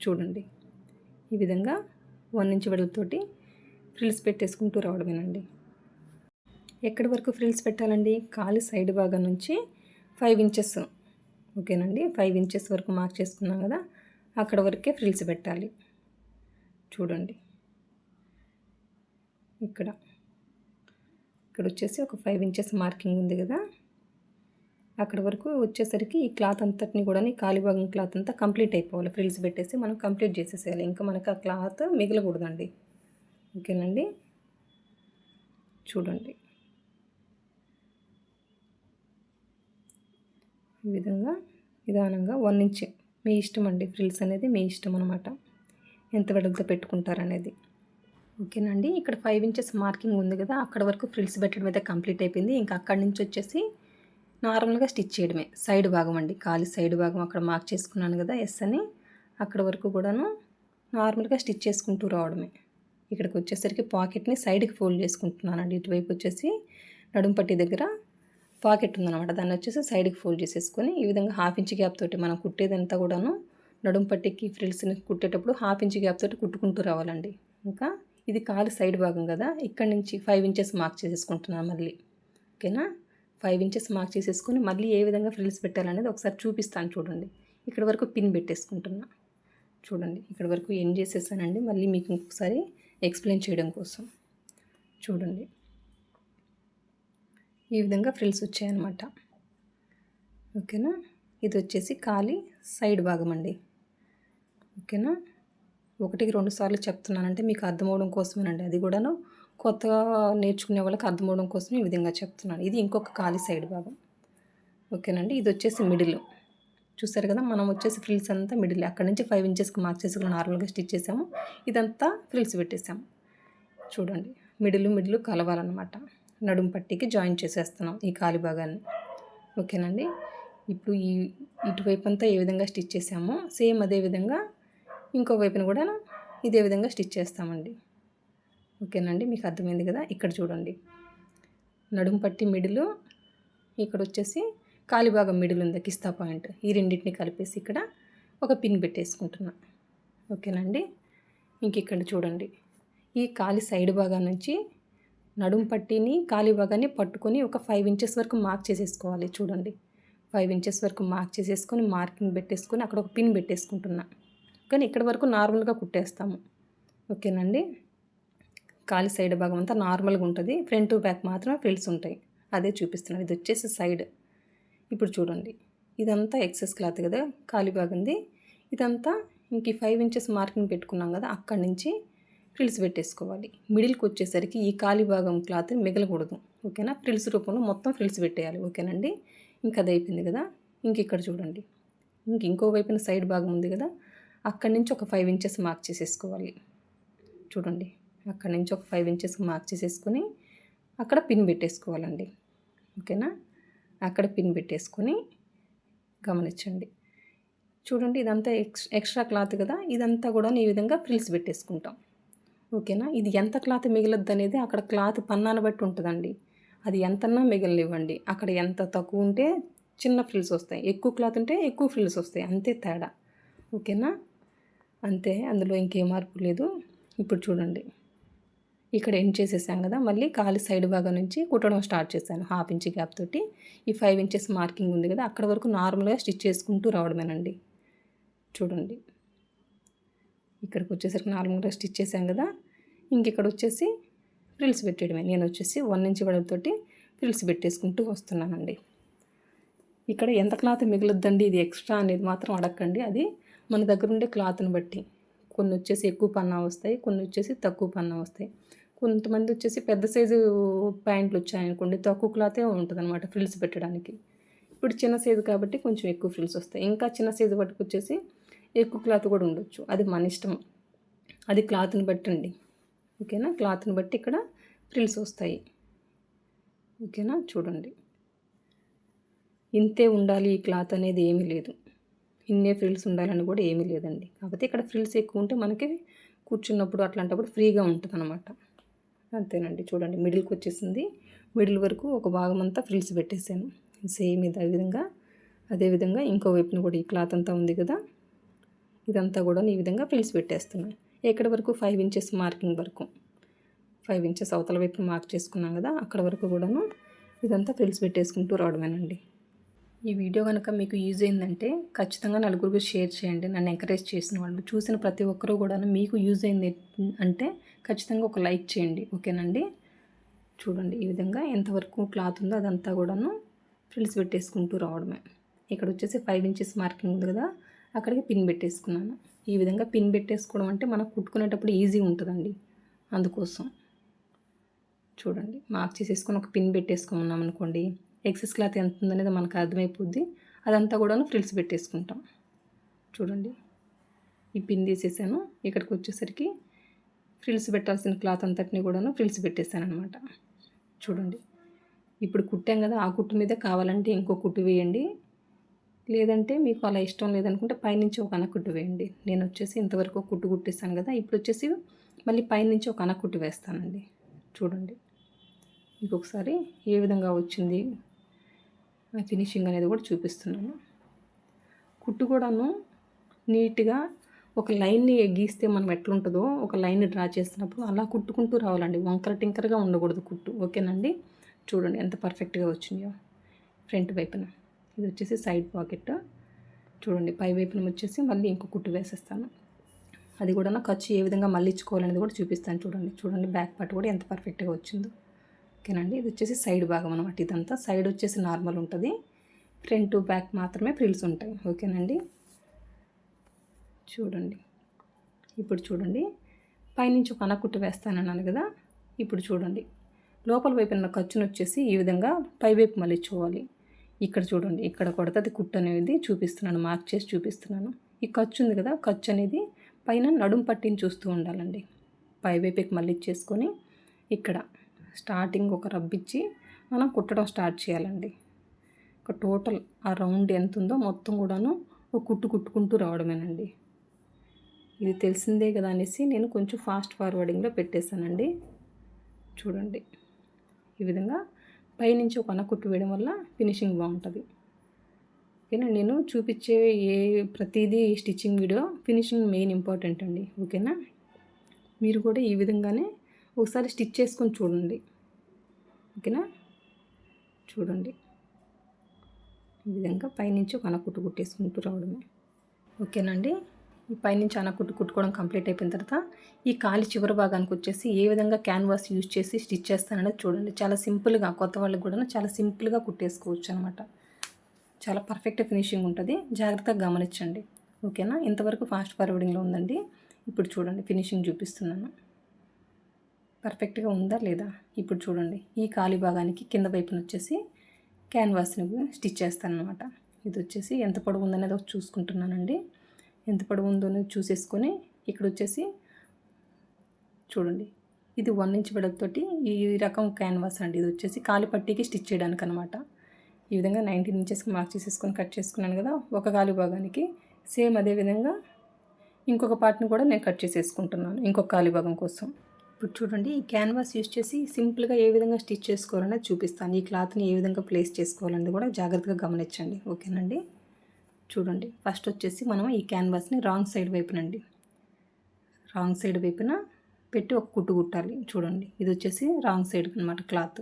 చూడండి, ఈ విధంగా 1 ఇంచ్ వెడల్పుతోటి ఫ్రిల్స్ పెట్టేసుకుంటూ రావడమేనండి. ఎక్కడి వరకు ఫ్రిల్స్ పెట్టాలండి? కాలి సైడ్ భాగం నుంచి 5 ఇంచెస్. ఓకేనండి, 5 ఇంచెస్ వరకు మార్క్ చేసుకున్నాం కదా, అక్కడ వరకే ఫ్రిల్స్ పెట్టాలి. చూడండి, ఇక్కడ వచ్చేసి ఒక 5 ఇంచెస్ మార్కింగ్ ఉంది కదా, అక్కడ వరకు వచ్చేసరికి ఈ క్లాత్ అంతటిని కూడా కాలి భాగం క్లాత్ అంతా కంప్లీట్ అయిపోవాలి. ఫ్రిల్స్ పెట్టేసి మనం కంప్లీట్ చేసేసేయాలి. ఇంకా మనకు ఆ క్లాత్ మిగలకూడదండి. ఓకేనండి. చూడండి, ఈ విధంగా నిదానంగా 1 ఇంచ్, మీ ఇష్టం అండి. ఫ్రిల్స్ అనేది మీ ఇష్టం అనమాట, ఎంత వెడల్పుతో పెట్టుకుంటారనేది. ఓకేనండి. ఇక్కడ 5 ఇంచెస్ మార్కింగ్ ఉంది కదా, అక్కడ వరకు ఫ్రిల్స్ పెట్టడం అయితే కంప్లీట్ అయిపోయింది. ఇంకా అక్కడి నుంచి వచ్చేసి నార్మల్గా స్టిచ్ చేయడమే. సైడ్ భాగం అండి, కాలి సైడ్ భాగం అక్కడ మార్క్ చేసుకున్నాను కదా ఎస్ అని, అక్కడ వరకు కూడాను నార్మల్గా స్టిచ్ చేసుకుంటూ రావడమే. ఇక్కడికి వచ్చేసరికి పాకెట్ని సైడ్కి ఫోల్డ్ చేసుకుంటున్నానండి. ఇటువైపు వచ్చేసి నడుము పట్టి దగ్గర పాకెట్ ఉందన్నమాట, దాన్ని వచ్చేసి సైడ్కి ఫోల్డ్ చేసేసుకొని ఈ విధంగా 1/2 ఇంచ్ గ్యాప్ తోటి మనం కుట్టేదంతా కూడాను నడుము పట్టికి ఫ్రిల్స్ని కుట్టేటప్పుడు 1/2 ఇంచ్ గ్యాప్ తోటి కుట్టుకుంటూ రావాలండి. ఇంకా ఇది కాలి సైడ్ భాగం కదా, ఇక్కడి నుంచి 5 ఇంచెస్ మార్క్ చేసేసుకుంటున్నాను మళ్ళీ. ఓకేనా. 5 ఇంచెస్ మార్క్ చేసేసుకొని మళ్ళీ ఏ విధంగా ఫ్రిల్స్ పెట్టాలనేది ఒకసారి చూపిస్తాను. చూడండి, ఇక్కడ వరకు పిన్ పెట్టేసుకుంటున్నా. చూడండి, ఇక్కడ వరకు ఎండ్ చేసేసానండి. మళ్ళీ మీకు ఇంకొకసారి ఎక్స్ప్లెయిన్ చేయడం కోసం. చూడండి, ఈ విధంగా ఫ్రిల్స్ వచ్చాయన్నమాట. ఓకేనా. ఇది వచ్చేసి కాలి సైడ్ భాగం అండి. ఓకేనా. 1-2 సార్లు చెప్తున్నానంటే మీకు అర్థమవడం కోసమేనండి. అది కూడాను కొత్తగా నేర్చుకునే వాళ్ళకి అర్థమవడం కోసం ఈ విధంగా చెప్తున్నాను. ఇది ఇంకొక కాలి సైడ్ భాగం. ఓకేనండి. ఇది వచ్చేసి మిడిల్. చూసారు కదా, మనం వచ్చేసి ఫ్రిల్స్ అంతా మిడిల్, అక్కడ నుంచి 5 ఇంచెస్కి మార్క్ చేసుకుని నార్మల్గా స్టిచ్ చేసాము. ఇదంతా ఫ్రిల్స్ పెట్టేసాము. చూడండి, మిడిల్ కలవాలన్నమాట. నడుము పట్టీకి జాయిన్ చేసేస్తున్నాం ఈ కాలి భాగాన్ని. ఓకేనండి. ఇప్పుడు ఇటువైపు అంతా ఏ విధంగా స్టిచ్ చేసామో సేమ్ అదే విధంగా ఇంకో వైపున కూడా ఇదే విధంగా స్టిచ్ చేస్తామండి. ఓకేనండి, మీకు అర్థమైంది కదా. ఇక్కడ చూడండి, నడుము పట్టి మిడిల్, ఇక్కడ వచ్చేసి కాలి భాగం మిడిల్ ఉంది కిస్తా పాయింట్, ఈ రెండింటిని కలిపేసి ఇక్కడ ఒక పిన్ పెట్టేసుకుంటున్నా. ఓకేనండి. ఇంక ఇక్కడ చూడండి, ఈ కాలి సైడ్ భాగం నుంచి నడుము పట్టిని కాలి భాగాన్ని పట్టుకొని ఒక 5 ఇంచెస్ వరకు మార్క్ చేసేసుకోవాలి. చూడండి, 5 ఇంచెస్ వరకు మార్క్ చేసేసుకొని మార్కింగ్ పెట్టేసుకొని అక్కడ ఒక పిన్ పెట్టేసుకుంటున్నా. కానీ ఇక్కడ వరకు నార్మల్గా కుట్టేస్తాము. ఓకేనండి. కాలి సైడ్ భాగం అంతా నార్మల్గా ఉంటుంది, ఫ్రంట్ బ్యాక్ మాత్రం ఫ్రిల్స్ ఉంటాయి. అదే చూపిస్తున్నాను. ఇది వచ్చేసి సైడ్. ఇప్పుడు చూడండి, ఇదంతా ఎక్సెస్ క్లాత్ కదా కాలి భాగంది, ఇదంతా ఇంక 5 ఇంచెస్ మార్కింగ్ పెట్టుకున్నాం కదా, అక్కడి నుంచి ఫ్రిల్స్ పెట్టేసుకోవాలి. మిడిల్కి వచ్చేసరికి ఈ కాలి భాగం క్లాత్ మిగలకూడదు. ఓకేనా. ఫ్రిల్స్ రూపంలో మొత్తం ఫ్రిల్స్ పెట్టేయాలి. ఓకేనండి. ఇంకా అది అయిపోయింది కదా. ఇక్కడ చూడండి, ఇంకో వైపున సైడ్ భాగం ఉంది కదా, అక్కడి నుంచి ఒక 5 ఇంచెస్ మార్క్ చేసేసుకోవాలి. చూడండి, అక్కడి నుంచి ఒక 5 ఇంచెస్ మార్క్ చేసేసుకొని అక్కడ పిన్ పెట్టేసుకోవాలండి. ఓకేనా. అక్కడ పిన్ పెట్టేసుకొని గమనించండి. చూడండి, ఇదంతా ఎక్స్ట్రా క్లాత్ కదా, ఇదంతా కూడా ఈ విధంగా ఫ్రిల్స్ పెట్టేసుకుంటాం. ఓకేనా. ఇది ఎంత క్లాత్ మిగలద్దు అనేది అక్కడ క్లాత్ పన్నాను బట్టి ఉంటుందండి. అది ఎంతన్నా మిగలనివ్వండి. అక్కడ ఎంత తక్కువ ఉంటే చిన్న ఫ్రిల్స్ వస్తాయి, ఎక్కువ క్లాత్ ఉంటే ఎక్కువ ఫ్రిల్స్ వస్తాయి, అంతే తేడా. ఓకేనా. అంతే, అందులో ఇంకే మార్పు లేదు. ఇప్పుడు చూడండి, ఇక్కడ ఎండ్ చేసేసాం కదా, మళ్ళీ కాలి సైడ్ భాగం నుంచి కుట్టడం స్టార్ట్ చేశాను. 1/2 ఇంచ్ గ్యాప్ తోటి ఈ 5 ఇంచెస్ మార్కింగ్ ఉంది కదా, అక్కడ వరకు నార్మల్గా స్టిచ్ చేసుకుంటూ రావడమేనండి. చూడండి, ఇక్కడికి వచ్చేసరికి నార్మల్గా స్టిచ్ చేసాం కదా, ఇక్కడ వచ్చేసి ఫ్రిల్స్ పెట్టేయడమే. నేను వచ్చేసి 1 ఇంచ్ వెడల్పుతోటి ఫ్రిల్స్ పెట్టేసుకుంటూ వస్తున్నానండి. ఇక్కడ ఎంత క్లాత్ మిగులుద్దండి ఇది ఎక్స్ట్రా అనేది మాత్రం అడగండి. అది మన దగ్గర ఉండే క్లాత్ని బట్టి కొన్ని వచ్చేసి ఎక్కువ పన్నా వస్తాయి, కొన్ని వచ్చేసి తక్కువ పన్నా వస్తాయి. కొంతమంది వచ్చేసి పెద్ద సైజు ప్యాంట్లు వచ్చాయనుకోండి తక్కువ క్లాతే ఉంటుందన్నమాట ఫ్రిల్స్ పెట్టడానికి. ఇప్పుడు చిన్న సైజు కాబట్టి కొంచెం ఎక్కువ ఫ్రిల్స్ వస్తాయి. ఇంకా చిన్న సైజు పట్టుకొచ్చేసి ఎక్కువ క్లాత్ కూడా ఉండొచ్చు. అది మన ఇష్టం, అది క్లాత్ని బట్టి అండి. ఓకేనా, క్లాత్ని బట్టి ఇక్కడ ఫ్రిల్స్ వస్తాయి. ఓకేనా, చూడండి ఇంతే ఉండాలి ఈ క్లాత్ అనేది ఏమీ లేదు, ఇన్నే ఫ్రిల్స్ ఉండాలని కూడా ఏమీ లేదండి. కాకపోతే ఇక్కడ ఫ్రిల్స్ ఎక్కువ ఉంటే మనకి కూర్చున్నప్పుడు అట్లాంటప్పుడు ఫ్రీగా ఉంటుంది అనమాట. అంతేనండి. చూడండి మిడిల్కి వచ్చేసింది, మిడిల్ వరకు ఒక భాగం అంతా ఫ్రిల్స్ పెట్టేశాను. సేమ్ అదేవిధంగా ఇంకో వైపున కూడా ఈ క్లాత్ అంతా ఉంది కదా, ఇదంతా కూడా ఈ విధంగా ఫ్రిల్స్ పెట్టేస్తున్నాను. ఎక్కడి వరకు 5 ఇంచెస్ మార్కింగ్ వరకు, 5 ఇంచెస్ అవతల వైపు మార్క్ చేసుకున్నాం కదా, అక్కడ వరకు కూడాను ఇదంతా ఫ్రిల్స్ పెట్టేసుకుంటూ రావడమేనండి. ఈ వీడియో కనుక మీకు యూజ్ అయిందంటే ఖచ్చితంగా నలుగురికి షేర్ చేయండి. నన్ను ఎంకరేజ్ చేసిన వాళ్ళు, చూసిన ప్రతి ఒక్కరూ కూడా మీకు యూజ్ అయింది అంటే ఖచ్చితంగా ఒక లైక్ చేయండి. ఓకేనండి. చూడండి ఈ విధంగా ఎంతవరకు క్లాత్ ఉందో అదంతా కూడాను ఫ్రిల్స్ పెట్టేసుకుంటూ రావడమే. ఇక్కడ వచ్చేసి 5 ఇంచెస్ మార్కింగ్ ఉంది కదా, అక్కడికి పిన్ పెట్టేసుకున్నాను. ఈ విధంగా పిన్ పెట్టేసుకోవడం అంటే మనం కుట్టుకునేటప్పుడు ఈజీ ఉంటుందండి, అందుకోసం. చూడండి మార్క్ చేసేసుకొని ఒక పిన్ పెట్టేసుకున్నాం అనుకోండి, ఎక్సెస్ క్లాత్ ఎంత ఉందనేది మనకు అర్థమైపోద్ది. అదంతా కూడాను ఫ్రిల్స్ పెట్టేసుకుంటాం. చూడండి ఈ పిన్ తీసేసాను. ఇక్కడికి వచ్చేసరికి ఫ్రిల్స్ పెట్టాల్సిన క్లాత్ అంతటిని కూడాను ఫ్రిల్స్ పెట్టేసాను అనమాట. చూడండి ఇప్పుడు కుట్టాం కదా, ఆ కుట్టు మీద కావాలంటే ఇంకో కుట్టు వేయండి, లేదంటే మీకు అలా ఇష్టం లేదనుకుంటే పైనుంచి ఒక కుట్టు వేయండి. నేను వచ్చేసి ఇంతవరకు కుట్టు కుట్టేస్తాను కదా, ఇప్పుడు వచ్చేసి మళ్ళీ పైనుంచి ఒక కుట్టు వేస్తానండి. చూడండి ఇంకొకసారి ఏ విధంగా వచ్చింది ఫినిషింగ్ అనేది కూడా చూపిస్తున్నాను. కుట్టు కూడాను నీట్గా ఒక లైన్ని గీస్తే మనం ఎట్లుంటుందో ఒక లైన్ డ్రా చేస్తున్నప్పుడు అలా కుట్టుకుంటూ రావాలండి, వంకర టింకరగా ఉండకూడదు కుట్టు. ఓకేనండి. చూడండి ఎంత పర్ఫెక్ట్గా వచ్చిందో ఫ్రంట్ వైపున. ఇది వచ్చేసి సైడ్ పాకెట్. చూడండి పై వైపున వచ్చేసి మళ్ళీ ఇంకో కుట్టు వేసేస్తాను. అది కూడా ఖర్చు ఏ విధంగా మళ్ళించుకోవాలనేది కూడా చూపిస్తాను. చూడండి బ్యాక్ పార్ట్ కూడా ఎంత పర్ఫెక్ట్గా వచ్చిందో. ఓకేనండి. ఇది వచ్చేసి సైడ్ భాగం అనమాట. ఇదంతా సైడ్ వచ్చేసి నార్మల్ ఉంటుంది, ఫ్రంట్ బ్యాక్ మాత్రమే ఫ్రిల్స్ ఉంటాయి. ఓకేనండి. చూడండి ఇప్పుడు చూడండి పైనుంచి ఒక కుట్టు వేస్తానన్నాను కదా, ఇప్పుడు చూడండి లోపల వైపున ఖర్చును వచ్చేసి ఈ విధంగా పైవైపు మళ్ళించుకోవాలి. ఇక్కడ చూడండి ఇక్కడ కొడతది కుట్టు అనేది చూపిస్తున్నాను, మార్క్ చేసి చూపిస్తున్నాను. ఈ ఖర్చు ఉంది కదా, ఖర్చు అనేది పైన నడుం పట్టిని చూస్తూ ఉండాలండి. పైవైపుకి మళ్ళించేసుకొని ఇక్కడ స్టార్టింగ్ ఒక రబ్బిచ్చి మనం కుట్టడం స్టార్ట్ చేయాలండి. ఒక టోటల్ ఆ రౌండ్ ఎంత ఉందో మొత్తం కూడాను ఒక కుట్టు కుట్టుకుంటూ రావడమేనండి. ఇది తెలిసిందే కదా అనేసి నేను కొంచెం ఫాస్ట్ ఫార్వర్డింగ్లో పెట్టేశానండి. చూడండి ఈ విధంగా పైనుంచి ఒక కుట్టు వేయడం వల్ల ఫినిషింగ్ బాగుంటుంది. ఓకేనా, నేను చూపించే ప్రతిదీ stitching video finishing main important అండి. ఓకేనా, మీరు కూడా ఈ విధంగానే ఒకసారి స్టిచ్ చేసుకొని చూడండి. ఓకేనా, చూడండి ఈ విధంగా పైనుంచి ఒక కుట్టు కుట్టేసుకుంటూ రావడమే. ఓకేనండి. ఈ పైనుంచి కుట్టు కుట్టుకోవడం కంప్లీట్ అయిపోయిన తర్వాత ఈ కాలి చివరి భాగానికి వచ్చేసి ఏ విధంగా క్యాన్వాస్ యూజ్ చేసి స్టిచ్ చేస్తాననేది చూడండి. చాలా సింపుల్గా, కొత్త వాళ్ళకి కూడా చాలా సింపుల్గా కుట్టేసుకోవచ్చు అనమాట. చాలా పర్ఫెక్ట్ ఫినిషింగ్ ఉంటుంది, జాగ్రత్తగా గమనించండి. ఓకేనా, ఇంతవరకు ఫాస్ట్ ఫార్వర్డింగ్లో ఉందండి. ఇప్పుడు చూడండి ఫినిషింగ్ చూపిస్తున్నాను, పర్ఫెక్ట్గా ఉందా లేదా. ఇప్పుడు చూడండి ఈ కాలి భాగానికి కింద వైపున వచ్చేసి క్యాన్వాస్ని స్టిచ్ చేస్తాను అనమాట. ఇది వచ్చేసి ఎంత పొడవు ఉందనేది చూసుకుంటున్నానండి. ఎంత పొడవు ఉందో చూసేసుకొని ఇక్కడ వచ్చేసి చూడండి ఇది 1 ఇంచ్ వెడల్పుతోటి ఈ రకం క్యాన్వాస్ అండి. ఇది వచ్చేసి కాలి పట్టీకి స్టిచ్ చేయడానికి అనమాట. ఈ విధంగా 19 ఇంచెస్కి మార్క్ చేసేసుకొని కట్ చేసుకున్నాను కదా ఒక కాలి భాగానికి. సేమ్ అదే విధంగా ఇంకొక పార్ట్ని కూడా నేను కట్ చేసేసుకుంటున్నాను ఇంకొక కాలి భాగం కోసం. ఇప్పుడు చూడండి ఈ క్యాన్వాస్ యూజ్ చేసి సింపుల్గా ఏ విధంగా స్టిచ్ చేసుకోవాలనేది చూపిస్తాను. ఈ క్లాత్ని ఏ విధంగా ప్లేస్ చేసుకోవాలనేది కూడా జాగ్రత్తగా గమనించండి. ఓకేనండి. చూడండి ఫస్ట్ వచ్చేసి మనం ఈ క్యాన్వాస్ని రాంగ్ సైడ్ వైపున పెట్టి ఒక కుట్టు కుట్టాలి. చూడండి ఇది వచ్చేసి రాంగ్ సైడ్ అనమాట క్లాత్.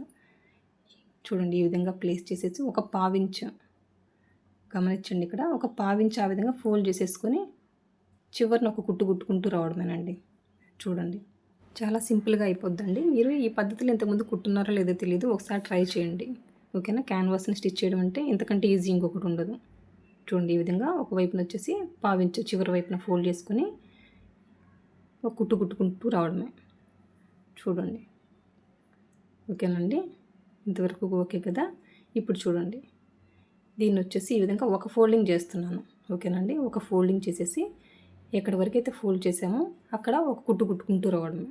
చూడండి ఈ విధంగా ప్లేస్ చేసేసి ఒక పావించు గమనించండి, ఇక్కడ ఒక పావించు ఆ విధంగా ఫోల్డ్ చేసేసుకొని చివరిని ఒక కుట్టు కుట్టుకుంటూ రావడమేనండి. చూడండి చాలా సింపుల్గా అయిపోద్దండి. మీరు ఈ పద్ధతిలో ఇంతకుముందు కుట్టున్నారో లేదో తెలియదు, ఒకసారి ట్రై చేయండి. ఓకేనా. క్యాన్వాస్ని స్టిచ్ చేయడం అంటే ఇంతకంటే ఈజీ ఇంకొకటి ఉండదు. చూడండి ఈ విధంగా ఒక వైపున వచ్చేసి పావించు చివరి వైపున ఫోల్డ్ చేసుకొని ఒక కుట్టు కుట్టుకుంటూ రావడమే. చూడండి ఓకేనండి, ఇంతవరకు ఓకే కదా. ఇప్పుడు చూడండి దీన్ని వచ్చేసి ఈ విధంగా ఒక ఫోల్డింగ్ చేస్తున్నాను. ఓకేనండి, ఒక ఫోల్డింగ్ చేసేసి ఎక్కడి వరకు అయితే ఫోల్డ్ చేసామో అక్కడ ఒక కుట్టు కుట్టుకుంటూ రావడమే.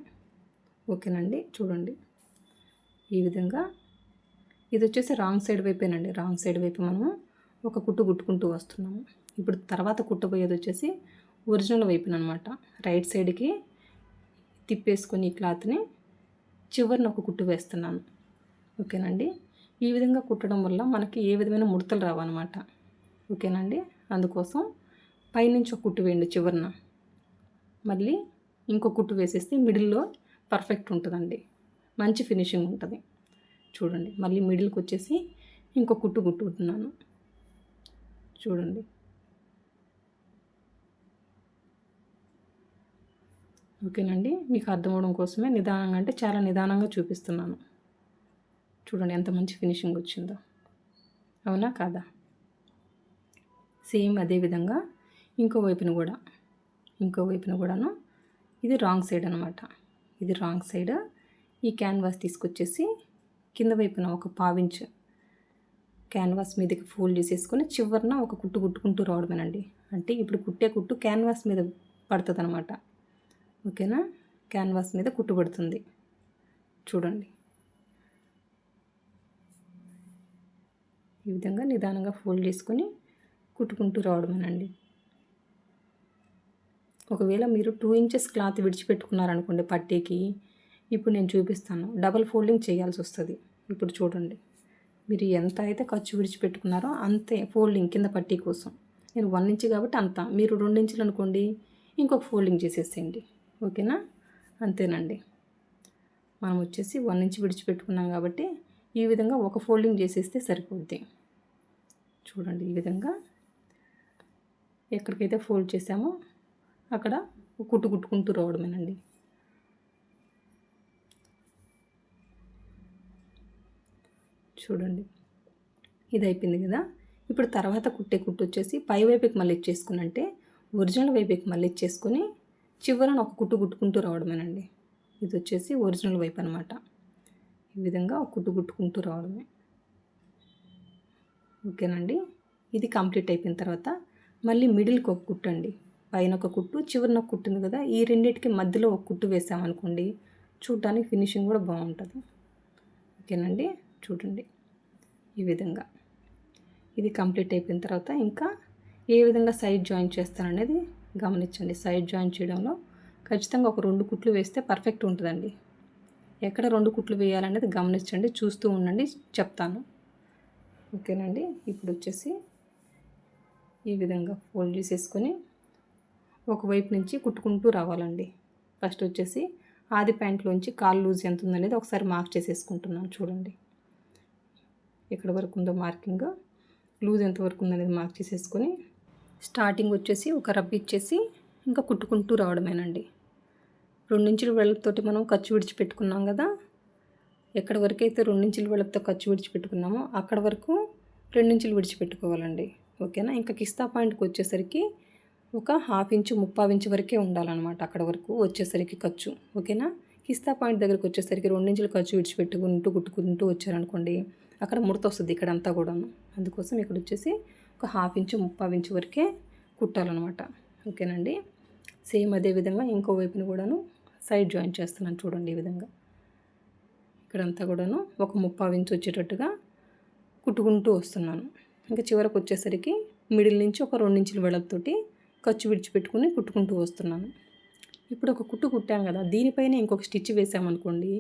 ఓకేనండి, చూడండి ఈ విధంగా. ఇది వచ్చేసి రాంగ్ సైడ్ వైపేనండి, రాంగ్ సైడ్ వైపు మనము ఒక కుట్టు కుట్టుకుంటూ వస్తున్నాము. ఇప్పుడు తర్వాత కుట్టబోయేది వచ్చేసి ఒరిజినల్ వైపునమాట. రైట్ సైడ్కి తిప్పేసుకొని ఈ క్లాత్ని చివరిని ఒక కుట్టు వేస్తున్నాను. ఓకేనండి, ఈ విధంగా కుట్టడం వల్ల మనకి ఏ విధమైన ముడతలు రావన్నమాట. ఓకేనండి, అందుకోసం పైనుంచి ఒక కుట్టు వేయండి చివరిన, మళ్ళీ ఇంకో కుట్టు వేసేస్తే మిడిల్లో పర్ఫెక్ట్ ఉంటుందండి, మంచి ఫినిషింగ్ ఉంటుంది. చూడండి మళ్ళీ మిడిల్కి వచ్చేసి ఇంకో కుట్టు కుట్టుకుంటున్నాను. చూడండి ఓకేనండి, మీకు అర్థమవడం కోసమే నిదానంగా, అంటే చాలా నిదానంగా చూపిస్తున్నాను. చూడండి ఎంత మంచి ఫినిషింగ్ వచ్చిందో, అవునా కాదా. సేమ్ అదే విధంగా ఇంకో వైపున కూడాను ఇది రాంగ్ సైడ్ అనమాట. ఇది రాంగ్ సైడ్. ఈ క్యాన్వాస్ తీసుకొచ్చేసి కింద వైపున ఒక పావించ్ క్యాన్వాస్ మీదకి ఫోల్డ్ చేసేసుకొని చివరిన ఒక కుట్టు కుట్టుకుంటూ రావడమేనండి. అంటే ఇప్పుడు కుట్టే కుట్టు క్యాన్వాస్ మీద పడుతుంది అనమాట. ఓకేనా, క్యాన్వాస్ మీద కుట్టు పడుతుంది. చూడండి ఈ విధంగా నిదానంగా ఫోల్డ్ చేసుకొని కుట్టుకుంటూ రావడమేనండి. ఒకవేళ మీరు 2 ఇంచెస్ క్లాత్ విడిచిపెట్టుకున్నారనుకోండి పట్టీకి, ఇప్పుడు నేను చూపిస్తాను, డబల్ ఫోల్డింగ్ చేయాల్సి వస్తుంది. ఇప్పుడు చూడండి మీరు ఎంత అయితే ఖర్చు విడిచిపెట్టుకున్నారో అంతే ఫోల్డింగ్ కింద పట్టీ కోసం. నేను 1 ఇంచ్ కాబట్టి అంత, మీరు 2 ఇంచులు అనుకోండి, ఇంకొక ఫోల్డింగ్ చేసేసేయండి. ఓకేనా, అంతేనండి. మనం వచ్చేసి 1 ఇంచ్ విడిచిపెట్టుకున్నాం కాబట్టి ఈ విధంగా ఒక ఫోల్డింగ్ చేసేస్తే సరిపోద్ది. చూడండి ఈ విధంగా ఎక్కడికైతే ఫోల్డ్ చేసామో అక్కడ కుట్టు కుట్టుకుంటూ రావడమేనండి. చూడండి ఇది అయిపోయింది కదా. ఇప్పుడు తర్వాత కుట్టే కుట్టు వచ్చేసి పై వైపుకి మళ్ళీ ఇచ్చేసుకుని, అంటే ఒరిజినల్ వైపుకి మళ్ళీ ఇచ్చేసుకొని చివరన ఒక కుట్టు కుట్టుకుంటూ రావడమేనండి. ఇది వచ్చేసి ఒరిజినల్ వైపు అనమాట. ఈ విధంగా ఒక కుట్టు కుట్టుకుంటూ రావడమే. ఓకేనండి, ఇది కంప్లీట్ అయిపోయిన తర్వాత మళ్ళీ మిడిల్కి ఒక కుట్టు అండి, పైన ఒక కుట్టు చివరిన ఒక కుట్టు ఉంది కదా, ఈ రెండింటికి మధ్యలో ఒక కుట్టు వేసామనుకోండి చూడటానికి ఫినిషింగ్ కూడా బాగుంటుంది. ఓకేనండి, చూడండి ఈ విధంగా. ఇది కంప్లీట్ అయిపోయిన తర్వాత ఇంకా ఏ విధంగా సైడ్ జాయిన్ చేస్తాననేది గమనించండి. సైడ్ జాయిన్ చేయడంలో ఖచ్చితంగా ఒక 2 కుట్లు వేస్తే పర్ఫెక్ట్ ఉంటుందండి. ఎక్కడ 2 కుట్లు వేయాలనేది గమనించండి, చూస్తూ ఉండండి, చెప్తాను. ఓకేనండి, ఇప్పుడు వచ్చేసి ఈ విధంగా ఫోల్డ్ చేసేసుకొని ఒకవైపు నుంచి కుట్టుకుంటూ రావాలండి. ఫస్ట్ వచ్చేసి ఆది ప్యాంట్లోంచి కాలు లూజ్ ఎంత ఉందనేది ఒకసారి మార్క్ చేసేసుకుంటున్నాను. చూడండి ఎక్కడ వరకు ఉందో మార్కింగ్, లూజ్ ఎంత వరకు ఉందనేది మార్క్ చేసేసుకొని స్టార్టింగ్ వచ్చేసి ఒక రబ్ ఇచ్చేసి ఇంకా కుట్టుకుంటూ రావడమేనండి. 2 ఇంచుల వెడల్పుతోటి మనం ఖర్చు విడిచిపెట్టుకున్నాం కదా, ఎక్కడ వరకు అయితే 2 ఇంచుల వెడల్పుతో ఖర్చు విడిచిపెట్టుకున్నామో అక్కడ వరకు 2 ఇంచులు విడిచిపెట్టుకోవాలండి. ఓకేనా, ఇంకా కిస్తా పాయింట్కి వచ్చేసరికి ఒక 1/2 ఇంచు 3/4 ఇంచు వరకే ఉండాలన్నమాట. అక్కడ వరకు వచ్చేసరికి ఖర్చు. ఓకేనా, కిస్తా పాయింట్ దగ్గరికి వచ్చేసరికి 2 ఇంచులు ఖర్చు విడిచిపెట్టుకుంటూ కుట్టుకుంటూ వచ్చారనుకోండి అక్కడ ముడత వస్తుంది ఇక్కడంతా కూడాను. అందుకోసం ఇక్కడ వచ్చేసి ఒక 1/2 ఇంచు 3/4 ఇంచు వరకే కుట్టాలన్నమాట. ఓకేనండి, సేమ్ అదే విధంగా ఇంకో వైపుని కూడాను సైడ్ జాయిన్ చేస్తున్నాను. చూడండి ఈ విధంగా ఇక్కడంతా కూడాను ఒక 3/4 ఇంచు వచ్చేటట్టుగా కుట్టుకుంటూ వస్తున్నాను. ఇంకా చివరకు వచ్చేసరికి మిడిల్ నుంచి ఒక 2 ఇంచుల వెడల్పుతోటి ఖర్చు విడిచిపెట్టుకుని కుట్టుకుంటూ వస్తున్నాను. ఇప్పుడు ఒక కుట్టు కుట్టాం కదా, దీనిపైన ఇంకొక స్టిచ్ వేసామనుకోండి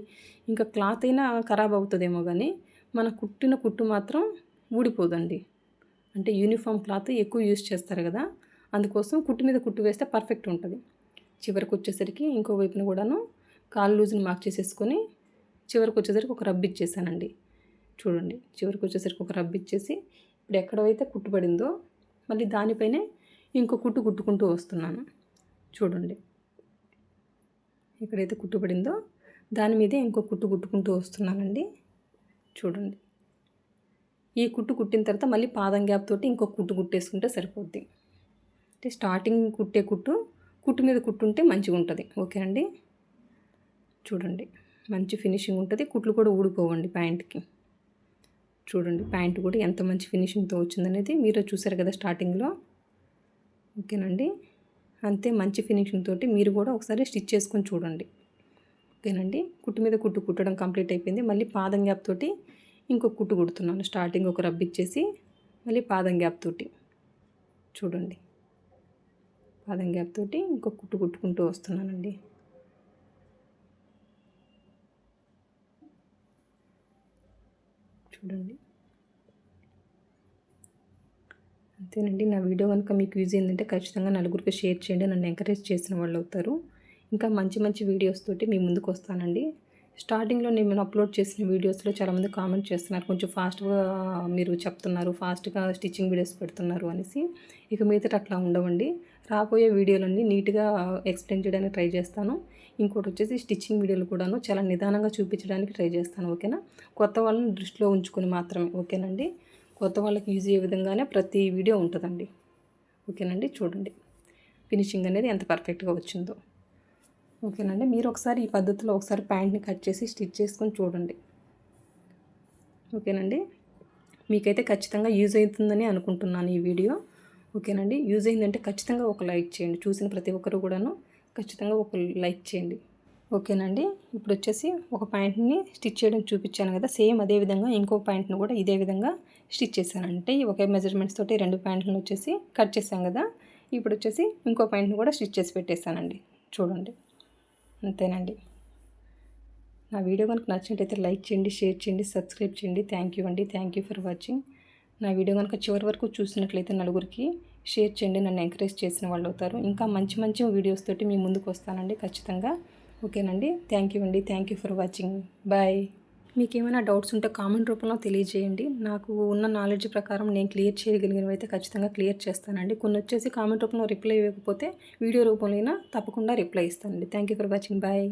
ఇంకా క్లాత్ అయినా ఖరాబ్ అవుతుందేమో కానీ మన కుట్టిన కుట్టు మాత్రం ఊడిపోదండి. అంటే యూనిఫామ్ క్లాత్ ఎక్కువ యూజ్ చేస్తారు కదా, అందుకోసం కుట్టు మీద కుట్టు వేస్తే పర్ఫెక్ట్ ఉంటుంది. చివరికి వచ్చేసరికి ఇంకో వైపున కూడాను కాలు లూజ్ని మార్క్ చేసేసుకొని చివరికి వచ్చేసరికి ఒక రబ్ ఇచ్చేసానండి. చూడండి చివరికి వచ్చేసరికి ఒక రబ్ ఇచ్చేసి ఇప్పుడు ఎక్కడైతే కుట్టుబడిందో మళ్ళీ దానిపైనే ఇంకో కుట్టు కుట్టుకుంటూ వస్తున్నాను. చూడండి ఎక్కడైతే కుట్టుబడిందో దాని మీదే ఇంకో కుట్టు కుట్టుకుంటూ వస్తున్నానండి. చూడండి ఈ కుట్టు కుట్టిన తర్వాత మళ్ళీ పాదం గ్యాప్ తోటి ఇంకొక కుట్టు కుట్టేసుకుంటే సరిపోద్ది. అంటే స్టార్టింగ్ కుట్టే కుట్టు మీద కుట్టుంటే మంచిగా ఉంటుంది. ఓకే అండి, చూడండి మంచి ఫినిషింగ్ ఉంటుంది. కుట్లు కూడా ఊడిపోవండి ప్యాంట్కి. చూడండి ప్యాంట్ కూడా ఎంత మంచి ఫినిషింగ్తో వచ్చిందనేది మీరు చూసారు కదా స్టార్టింగ్లో. ఓకేనండి, అంతే మంచి ఫినిషింగ్ తోటి మీరు కూడా ఒకసారి స్టిచ్ చేసుకొని చూడండి. ఓకేనండి, కుట్టు మీద కుట్టు కుట్టడం కంప్లీట్ అయిపోయింది. మళ్ళీ పాదం గ్యాప్ తోటి ఇంకొక కుట్టు కుడుతున్నాను. స్టార్టింగ్ ఒక రబ్ ఇచ్చేసి మళ్ళీ పాదం గ్యాప్ తోటి చూడండి, పాదం గ్యాప్ తోటి ఇంకొక కుట్టు కుట్టుకుంటూ వస్తున్నానండి. చూడండి అంతేనండి. నా వీడియో కనుక మీకు యూజ్ అయిందంటే ఖచ్చితంగా నలుగురికి షేర్ చేయండి. నన్ను ఎంకరేజ్ చేసిన వాళ్ళు అవుతారు. ఇంకా మంచి మంచి వీడియోస్ తోటి మీ ముందుకు వస్తానండి. స్టార్టింగ్లో నేను అప్లోడ్ చేసిన వీడియోస్లో చాలామంది కామెంట్ చేస్తున్నారు, కొంచెం ఫాస్ట్గా మీరు చెప్తున్నారు, ఫాస్ట్గా స్టిచ్చింగ్ వీడియోస్ పెడుతున్నారు అనేసి. ఇక మీదట అట్లా ఉండవండి. రాబోయే వీడియోలన్నీ నీట్గా ఎక్స్ప్లెయిన్ చేయడానికి ట్రై చేస్తాను. ఇంకోటి వచ్చేసి స్టిచ్చింగ్ వీడియోలు కూడాను చాలా నిదానంగా చూపించడానికి ట్రై చేస్తాను. ఓకేనా, కొత్త వాళ్ళని దృష్టిలో ఉంచుకొని మాత్రమే. ఓకేనండి, కొత్త వాళ్ళకి యూజ్ అయ్యే విధంగానే ప్రతి వీడియో ఉంటుందండి. ఓకేనండి, చూడండి ఫినిషింగ్ అనేది ఎంత పర్ఫెక్ట్గా వచ్చిందో. ఓకేనండి, మీరు ఒకసారి ఈ పద్ధతిలో ఒకసారి ప్యాంట్ని కట్ చేసి స్టిచ్ చేసుకొని చూడండి. ఓకేనండి, మీకైతే ఖచ్చితంగా యూజ్ అవుతుందని అనుకుంటున్నాను ఈ వీడియో. ఓకేనండి, యూజ్ అయిందంటే ఖచ్చితంగా ఒక లైక్ చేయండి. చూసిన ప్రతి ఒక్కరు కూడాను ఖచ్చితంగా ఒక లైక్ చేయండి. ఓకేనండి, ఇప్పుడు వచ్చేసి ఒక ప్యాంట్ని స్టిచ్ చేయడం చూపించాను కదా, సేమ్ అదే విధంగా ఇంకో ప్యాంట్ని కూడా ఇదే విధంగా స్టిచ్ చేశానంటే ఒకే మెజర్మెంట్స్ తోటి 2 ప్యాంట్లను వచ్చేసి కట్ చేశాం కదా. ఇప్పుడు వచ్చేసి ఇంకో ప్యాంట్ని కూడా స్టిచ్ చేసి పెట్టేశానండి. చూడండి అంతేనండి. నా వీడియో కనుక నచ్చినట్టయితే లైక్ చేయండి, షేర్ చేయండి, సబ్స్క్రైబ్ చేయండి. థ్యాంక్ యూ అండి, థ్యాంక్ యూ ఫర్ వాచింగ్. నా వీడియో కనుక చివరి వరకు చూసినట్లయితే నలుగురికి షేర్ చేయండి, నన్ను ఎంకరేజ్ చేసిన వాళ్ళు అవుతారు. ఇంకా మంచి మంచి వీడియోస్ తోటి మీ ముందుకు వస్తానండి ఖచ్చితంగా. ఓకేనండి, థ్యాంక్ యూ అండి, thank you for watching. Bye. మీకు ఏమైనా డౌట్స్ ఉంటే కామెంట్ రూపంలో తెలియజేయండి. నాకు ఉన్న నాలెడ్జ్ ప్రకారం నేను క్లియర్ చేయగలిగినవి అయితే ఖచ్చితంగా క్లియర్ చేస్తానండి. కొన్ని వచ్చేసి కామెంట్ రూపంలో రిప్లై ఇవ్వకపోతే వీడియో రూపంలో తప్పకుండా రిప్లై ఇస్తానండి. Thank you for watching. Bye.